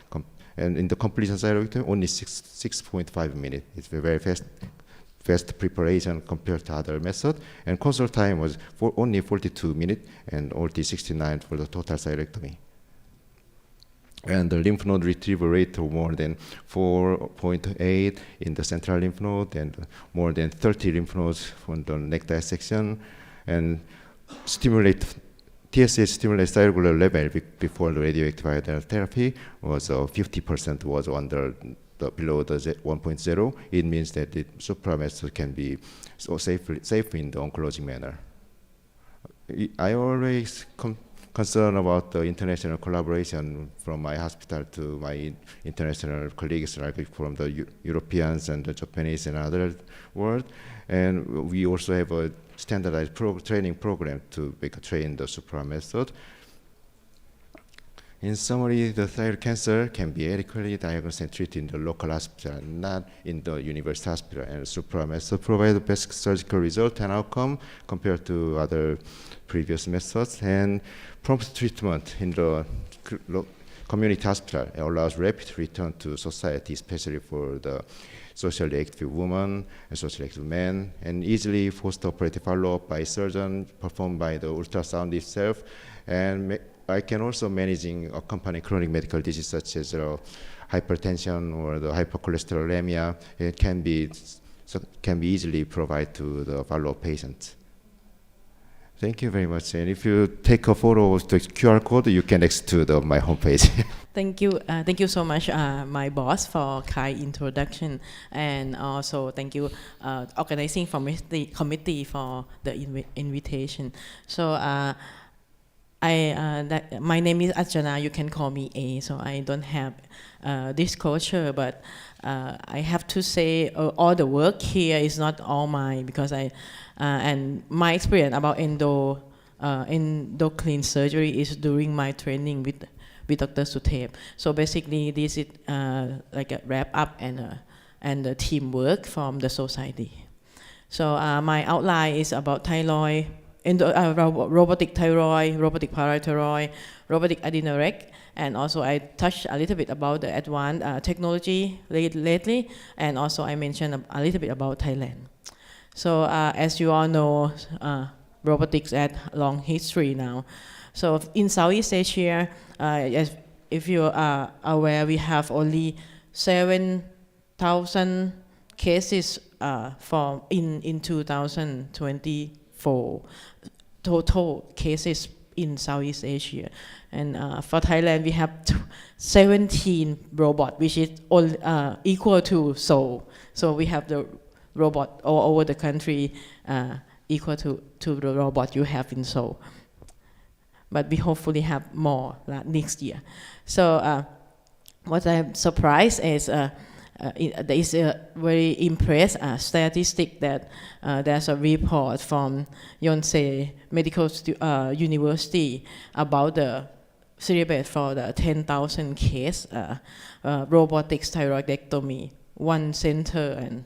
And in the completion thyroidectomy, only 6.5 minutes. It's a very fast preparation compared to other methods. And consult time was only 42 minutes, and only 69 for the total thyroidectomy. And the lymph node retrieval rate of more than 4.8 in the central lymph node, and more than 30 lymph nodes from the neck dissection, and TSH stimulates thyroid gland level before the radioactive iodine therapy was 50% was under below the 1.0. It means that the supra method can be so safe in the oncologic manner. I always concerned about the international collaboration from my hospital to my international colleagues, like from the Europeans and the Japanese and other world. And we also have a standardized training program to train the supra method. In summary, the thyroid cancer can be adequately diagnosed and treated in the local hospital, not in the university hospital. And supra method provides the best surgical result and outcome compared to other previous methods. And prompt treatment in the community hospital allows rapid return to society, especially for the socially active women and socially active men, and easily post-operative follow-up by surgeon performed by the ultrasound itself. And I can also managing accompanying chronic medical disease such as hypertension or the hypercholesterolemia. It can be easily provided to the follow-up patients. Thank you very much. And if you take a photo of the QR code, you can access to my homepage. Thank you so much, my boss, for kind introduction, and also thank you, organizing committee for the invitation. So my name is Ajjana. You can call me A. So I don't have this culture, but I have to say all the work here is not all mine, because and my experience about endocrine surgery is during my training with Dr. Suthep. So basically, this is like a wrap up and the teamwork from the society. So my outline is about thyroid robotic thyroid, robotic parathyroid, robotic adenorect, and also I touched a little bit about the advanced technology lately, and also I mentioned a little bit about Thailand. So as you all know, robotics has a long history now. So in Southeast Asia, if you are aware, we have only 7,000 cases in 2024, total cases in Southeast Asia. And for Thailand, we have 17 robots, which is all, equal to Seoul. So we have the robot all over the country equal to the robot you have in Seoul. But we hopefully have more next year. So what I'm surprised is there is a very impressive statistic that there's a report from Yonsei Medical University about the syllabus for the 10,000 case robotic thyroidectomy, one center and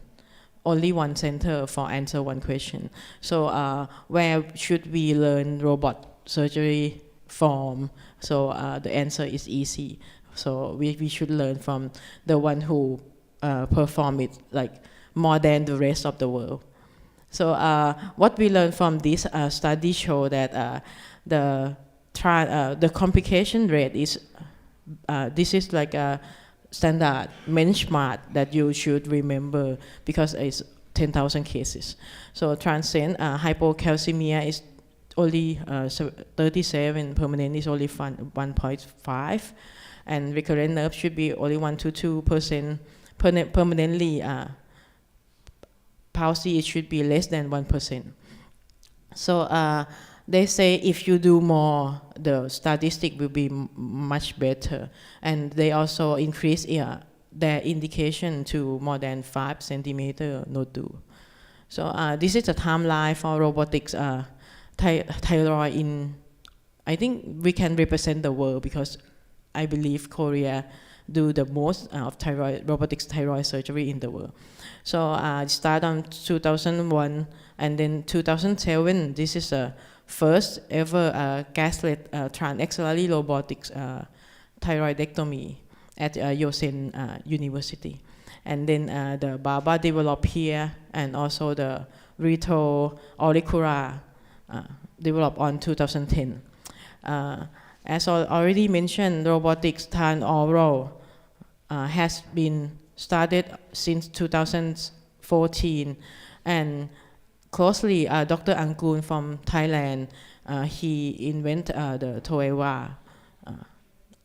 only one center for answer one question. So where should we learn robot surgery from? So the answer is easy. So we should learn from the one who perform it like more than the rest of the world. So what we learned from this study show that the complication rate is this is like a standard benchmark that you should remember because it's 10,000 cases. So transient hypocalcemia is only 37, permanent is only 1.5, and recurrent nerve should be only 1 to 2%. Permanently palsy, it should be less than 1%. So they say if you do more, the statistic will be much better. And they also increase their indication to more than 5 centimeter nodule. So this is a timeline for robotics thyroid in, I think we can represent the world because I believe Korea do the most of robotics thyroid surgery in the world. So start on 2001 and then 2007, this is a first ever gasless transaxillary robotics thyroidectomy at Yosen University. And then the BABA developed here, and also the retroauricular developed on 2010. As I already mentioned, robotics transoral has been started since 2014, and closely Dr. Angkoon from Thailand, he invented the Theethawat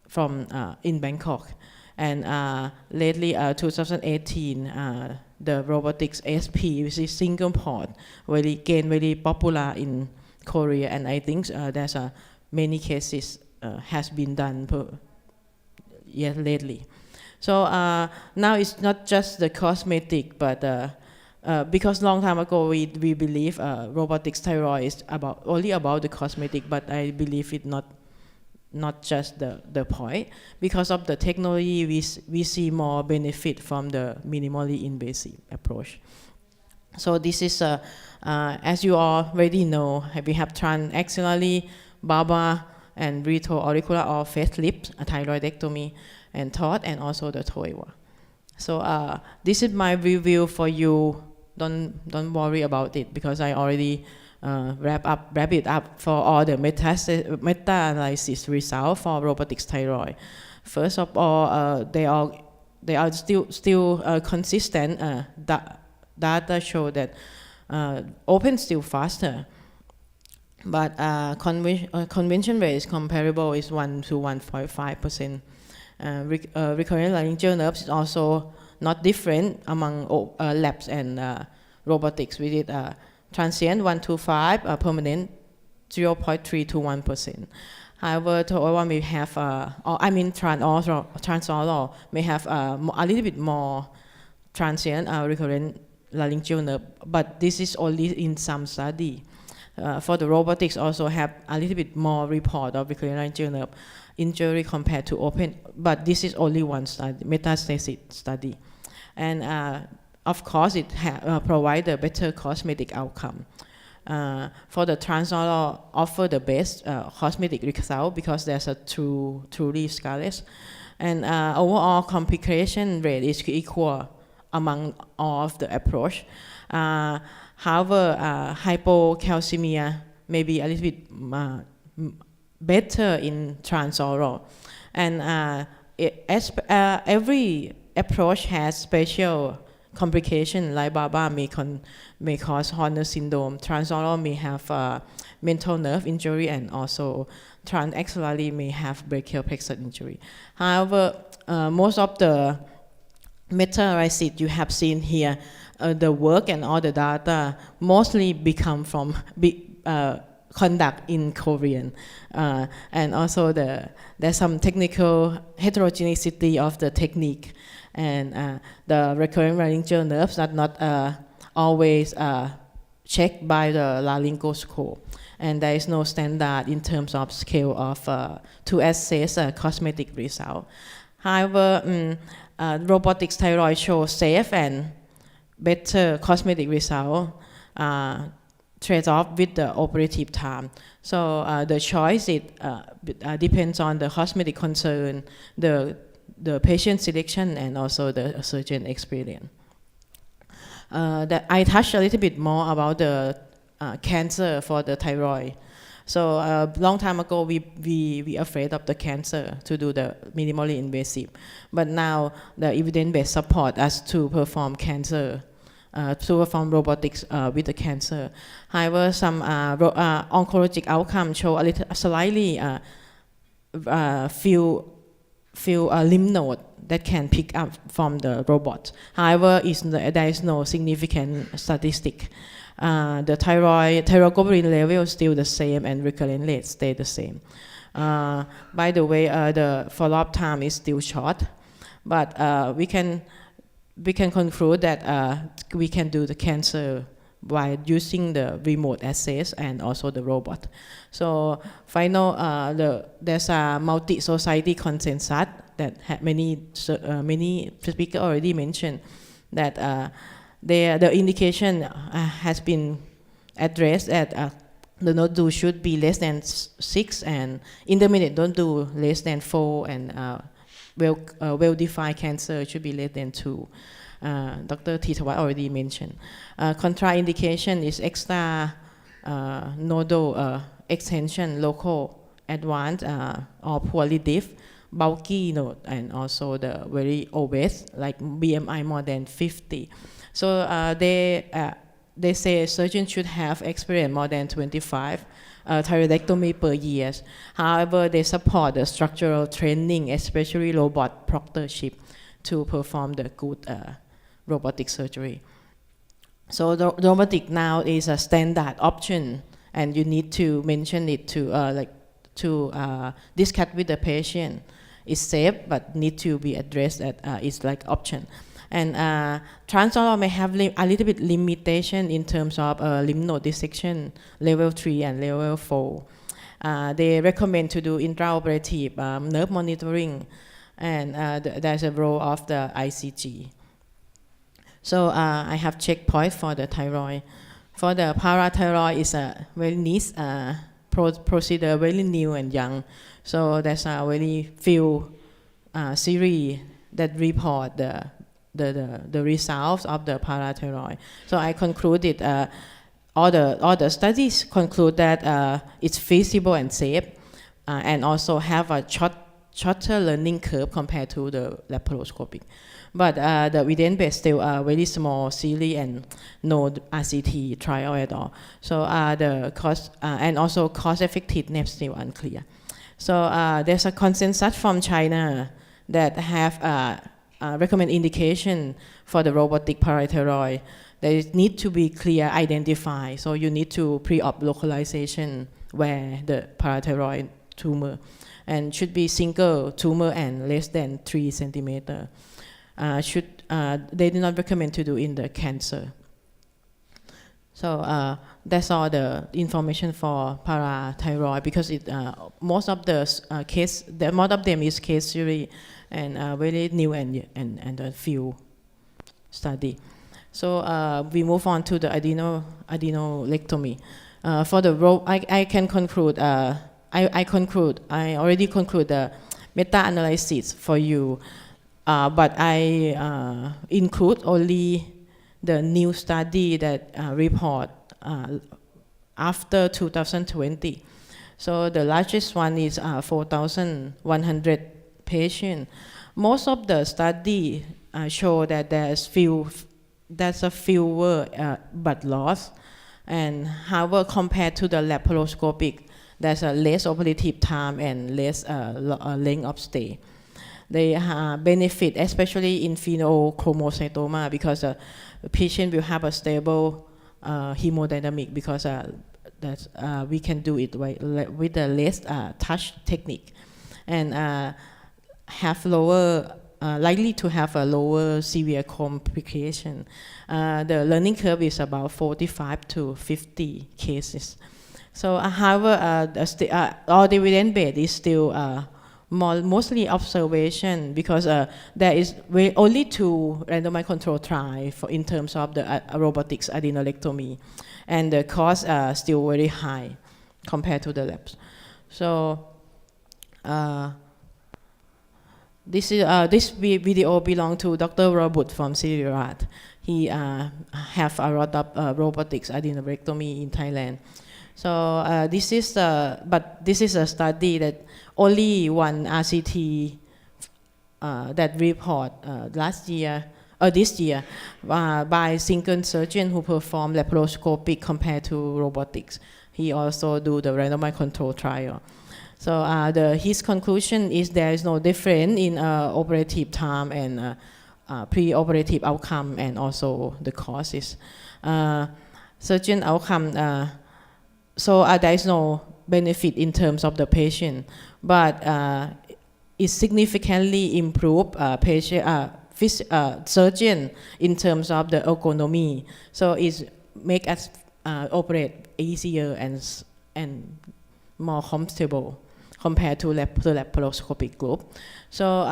from in Bangkok, and lately 2018 the robotics SP, which is single port, gained very popular in Korea, and I think there's many cases has been done lately. So now it's not just the cosmetic, but because long time ago we believe robotics thyroid is only about the cosmetic, but I believe it not just the point. Because of the technology, we see more benefit from the minimally invasive approach. So this is, as you already know, we have transaxillary, BABA, and retroauricular or facelift, a thyroidectomy, and TOT, and also the Theethawat. So this is my review for you. Don't worry about it because I already wrap it up for all the meta-analysis results for robotics thyroid. First of all, they are still consistent. Data show that open still faster, but convention rate is comparable, is 1 to 1.5%. Recurrent laryngeal nerves is also not different among labs and robotics. We did transient 1 to 5, permanent 0.3 to 1%. However, Theethawat may have, transoral may have a little bit more transient recurrent laryngeal nerve, but this is only in some study. For the robotics also have a little bit more report of recurrent laryngeal nerve injury compared to open, but this is only one study, metastasis study. And of course it provides a better cosmetic outcome. For the transoral, offer the best cosmetic result because there's a truly scarless, and overall complication rate is equal among all of the approach. However, hypocalcemia may be a little bit better in transoral, and every approach has special complication, like BABA may cause Horner syndrome. Transoral may have mental nerve injury, and also transaxillary may have brachial plexus injury. However, most of the meta-analysis you have seen here, the work and all the data mostly become from conduct in Korean, and also there's some technical heterogeneity of the technique, and the recurrent laryngeal nerves are not always checked by the laryngoscope, and there is no standard in terms of scale of to assess a cosmetic result. However, robotic thyroid shows safe and better cosmetic result trade-off with the operative time. So the choice depends on the cosmetic concern, the patient selection, and also the surgeon experience. That I touched a little bit more about the cancer for the thyroid. So a long time ago, we afraid of the cancer to do the minimally invasive, but now the evidence-based support us to perform cancer, to perform robotics with the cancer. However, some oncologic outcomes show a little slightly few lymph node that can pick up from the robot. However, there is no significant statistic. The thyroglobulin level is still the same, and recurrent rate stay the same. By the way, the follow-up time is still short, but we can conclude that we can do the cancer by using the remote access and also the robot. So final, there's a multi-society consensus that many speakers already mentioned, that the indication has been addressed at the node do should be less than 6, and intermediate don't do less than 4, and well-defined cancer should be less than 2. Dr. Theethawat already mentioned. Contraindication is extra nodal extension, local, advanced, or poorly diff, bulky node, and also the very obese, like BMI more than 50. So they say surgeons should have experience more than 25 thyroidectomy per year. However, they support the structural training, especially robot proctorship, to perform the good robotic surgery. So the robotic now is a standard option, and you need to mention it to discuss with the patient. It's safe, but need to be addressed at it's like option. And transoral may have a little bit limitation in terms of lymph node dissection, level 3 and level 4. They recommend to do intraoperative nerve monitoring, and there's a role of the ICG. So I have checkpoint for the thyroid. For the parathyroid, is a very niche procedure, very new and young. So there's a very few series that report the results of the parathyroid. So I concluded all the studies conclude that it's feasible and safe, and also have a shorter learning curve compared to the laparoscopic. But the evidence-based still very small series and no RCT trial at all. So the cost and also cost effectiveness still unclear. So there's a consensus from China that have recommend indication for the robotic parathyroid. There need to be clear identified. So you need to pre-op localization where the parathyroid tumor, and should be single tumor and less than 3 centimeters. They do not recommend to do in the cancer. So that's all the information for parathyroid, because most of the most of them is case series and very new and a few study. So we move on to the adenolectomy. For the I can conclude. I already conclude the meta-analysis for you, but I include only the new study that report after 2020. So the largest one is 4,100 patients. Most of the study show that there's a fewer blood loss, and however compared to the laparoscopic, there's a less operative time and less length of stay. They benefit especially in phenochromoscytoma because the patient will have a stable hemodynamic because we can do it with the less touch technique, and have lower likely to have a lower severe complication. The learning curve is about 45 to 50 cases. So however, all the evidence base is still mostly observation because there is only 2 randomized control trials in terms of the robotics adenolectomy, and the costs are still very high compared to the labs. So this video belongs to Dr. Robert from Theethawat. He have a lot of robotics adenolectomy in Thailand. So this is a study that only one RCT that report this year by single surgeon who performed laparoscopic compared to robotics. He also do the randomized control trial. So his conclusion is there is no difference in operative time and pre-operative outcome, and also the causes. Surgeon outcome, so there is no benefit in terms of the patient, but it significantly improve surgeon in terms of the ergonomy. So it make us operate easier and more comfortable compared to laparoscopic group. So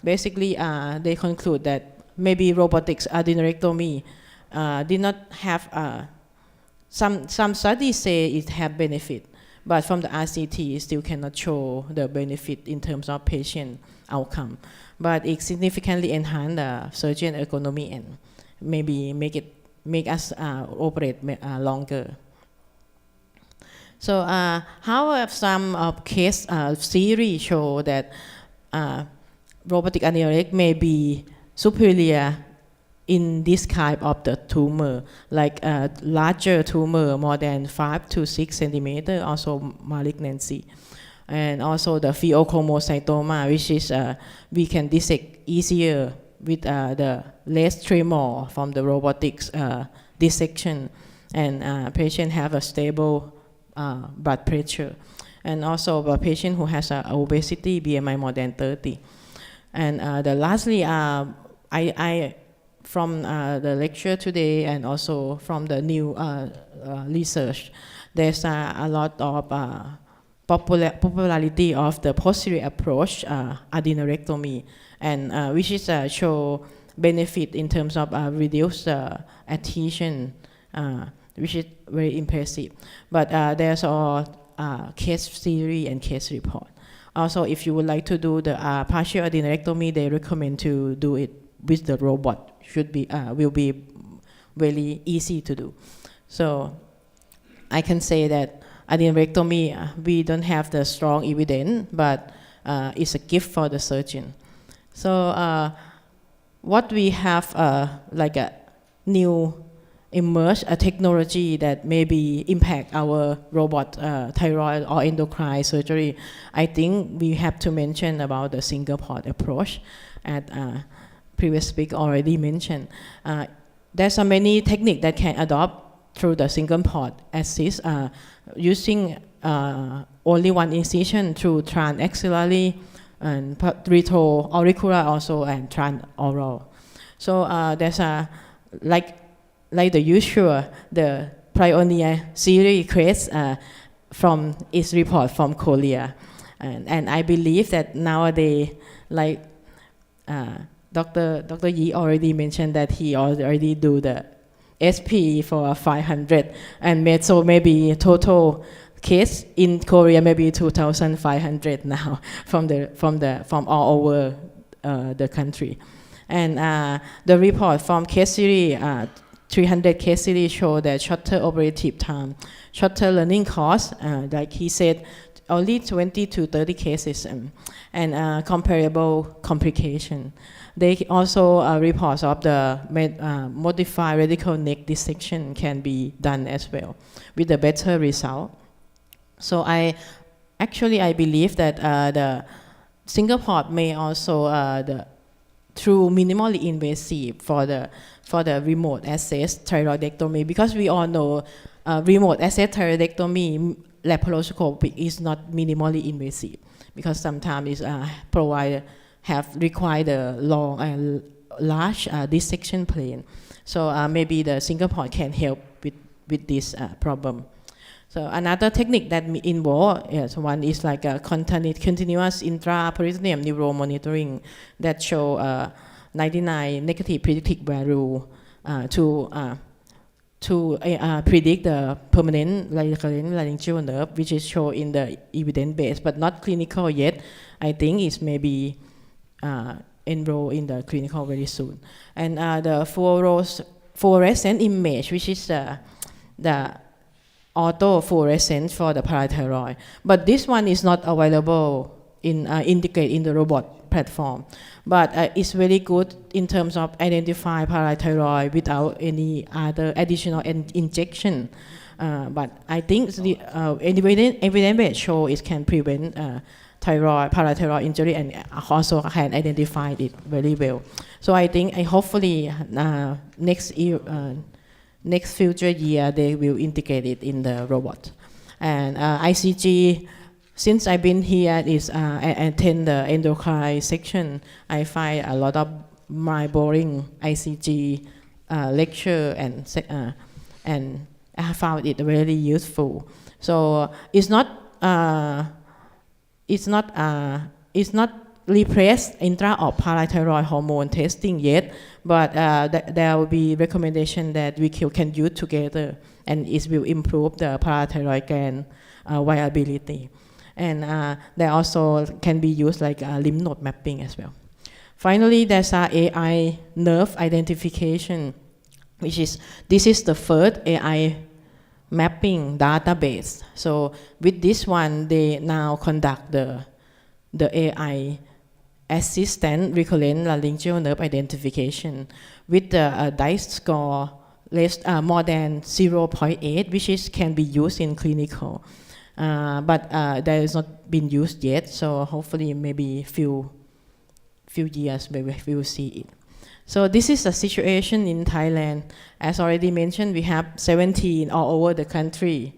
basically, they conclude that maybe robotics adenorectomy did not have some studies say it have benefit, but from the RCT, it still cannot show the benefit in terms of patient outcome. But it significantly enhance the surgeon ergonomy and maybe make us operate longer. So how some case series show that robotic adenolectomy may be superior in this type of the tumor, like a larger tumor, more than 5 to 6 centimeters, also malignancy. And also the pheochromocytoma, which is we can dissect easier with the less tremor from the robotics dissection, and patient have a stable blood pressure. And also a patient who has obesity, BMI more than 30. And lastly, I from the lecture today and also from the new research, there's a lot of popularity of the posterior approach adenorectomy, and which is show benefit in terms of reduce adhesion, which is very impressive. But there's a case series and case report. Also, if you would like to do the partial adenorectomy, they recommend to do it with the robot. Will be very easy to do. So I can say that adenorectomy, we don't have the strong evidence, but it's a gift for the surgeon. So what we have like a new emerged technology that maybe impact our robot thyroid or endocrine surgery, I think we have to mention about the single port approach. At previous speaker already mentioned. There's so many techniques that can adopt through the single port assist, using only one incision through transaxillary and retroauricular also, and transoral. So there's like the usual, the Pioneer series creates from its report from Korea, and I believe that nowadays, like Dr. Yi already mentioned that he already do the SP for 500 and made, so maybe total case in Korea maybe 2,500 now from all over the country. And the report from KSERS 300 case series show that shorter operative time, shorter learning cost, like he said, only 20 to 30 cases, and comparable complication. They also reports of the modified radical neck dissection can be done as well with a better result. So I believe that the single port may also through minimally invasive for the remote access thyroidectomy, because we all know remote access thyroidectomy laparoscopic is not minimally invasive, because sometimes it require the long and large dissection plane. So maybe the single port can help with this problem. So another technique that involve, one is like a continuous intraperitoneum neuromonitoring that show 99 negative predictive value to predict the permanent recurrent laryngeal nerve, which is shown in the evidence base, but not clinical yet. I think it's maybe enroll in the clinical very soon. And the fluorescent image, which is the autofluorescence for the parathyroid. But this one is not available integrated in the robot platform. But it's very good in terms of identify parathyroid without any other additional injection. But I think the evidence show it can prevent parathyroid injury, and also can identify it very well. So I think hopefully next future year they will integrate it in the robot. And ICG, since I've been here, attend the endocrine section, I find a lot of my boring ICG lecture, and I found it very useful. So it's not replace intra or parathyroid hormone testing yet, but there will be recommendation that we can use together, and it will improve the parathyroid gland viability. And they also can be used like lymph node mapping as well. Finally, there's AI nerve identification, this is the first AI mapping database. So with this one, they now conduct the AI assistant recurrent laryngeal nerve identification with the DICE score more than 0.8, which can be used in clinical. But that has not been used yet, so hopefully maybe few years maybe we will see it. So this is the situation in Thailand. As already mentioned, we have 17 all over the country,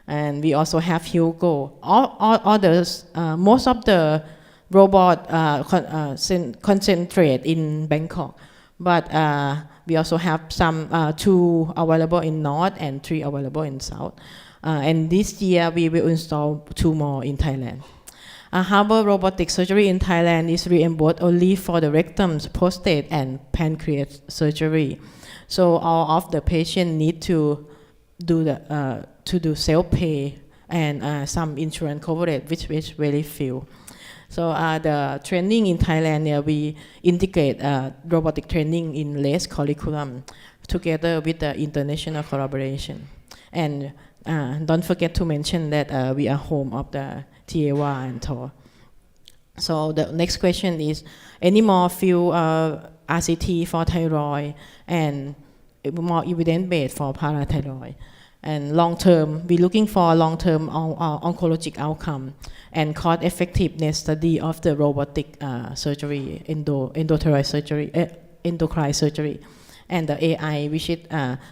and we also have Hugo. All others, most of the robot concentrate in Bangkok, but we also have some 2 available in North and 3 available in South. And this year we will install 2 more in Thailand. Harbor robotic surgery in Thailand is reimbursed only for the rectum, prostate, and pancreas surgery. So all of the patients need to do self-pay and some insurance coverage, which is very few. So the training in Thailand, we integrate robotic training in LEST curriculum together with the international collaboration. And don't forget to mention that we are home of the Theethawat and TOR. So the next question is, any more field RCT for thyroid and more evidence-based for parathyroid? And long-term, we're looking for long-term oncologic outcome and cost-effectiveness study of the robotic surgery, endocrine surgery, and the AI, which is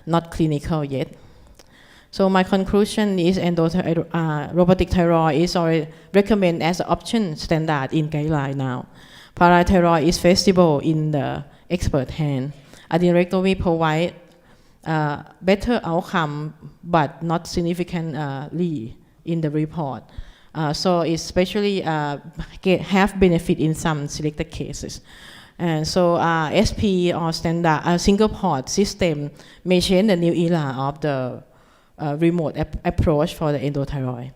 not clinical yet. So my conclusion is robotic thyroid is already recommended as an option standard in guideline now. Parathyroid is feasible in the expert hand. Adenorectomy provide better outcome, but not significantly in the report. So especially have benefit in some selected cases. And so SP or standard single port system may change the new era of the remote approach for the endothyroid.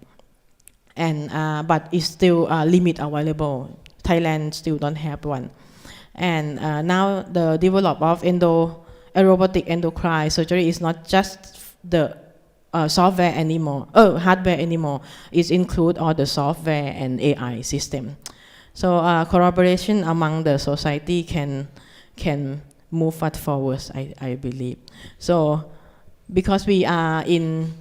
And but it's still limit available. Thailand still don't have one. And now the development of robotic endocrine surgery is not just the software anymore, hardware anymore. It includes all the software and AI system. So collaboration among the society can move us forward, I believe. So because we are in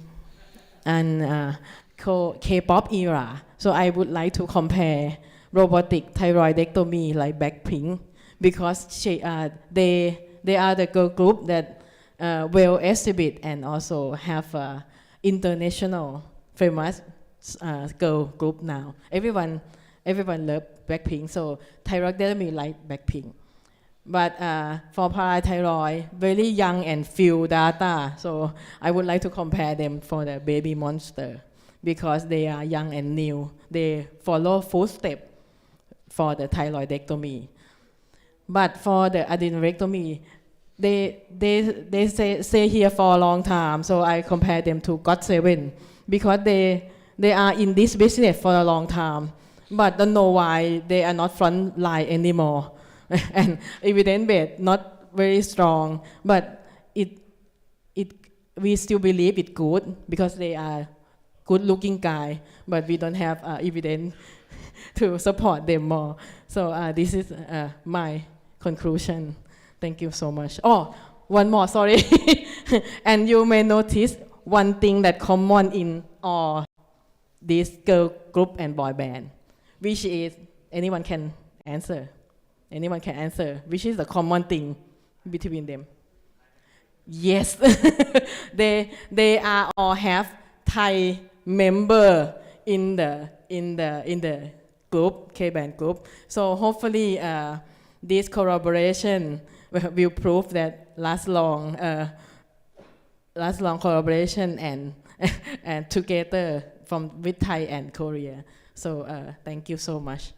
an K-pop era, so I would like to compare robotic thyroidectomy like Blackpink, because they are the girl group that well exhibit and also have international famous girl group now. Everyone love Blackpink, so thyroidectomy like Blackpink. But for parathyroid, very young and few data, so I would like to compare them for the baby monster, because they are young and new. They follow footsteps for the thyroidectomy. But for the adenorectomy, they stay here for a long time, so I compare them to GOT7, because they are in this business for a long time, but don't know why they are not front line anymore. And evidence base not very strong, but we still believe it's good, because they are good looking guy, but we don't have evidence to support them more. So this is my conclusion. Thank you so much. Oh, one more, sorry. And you may notice one thing that common in all this girl group and boy band, which is, anyone can answer? Anyone can answer? Which is the common thing between them? Yes, they are all have Thai member in the group, K-band group. So hopefully this collaboration will prove that last long collaboration and together with Thai and Korea. So thank you so much.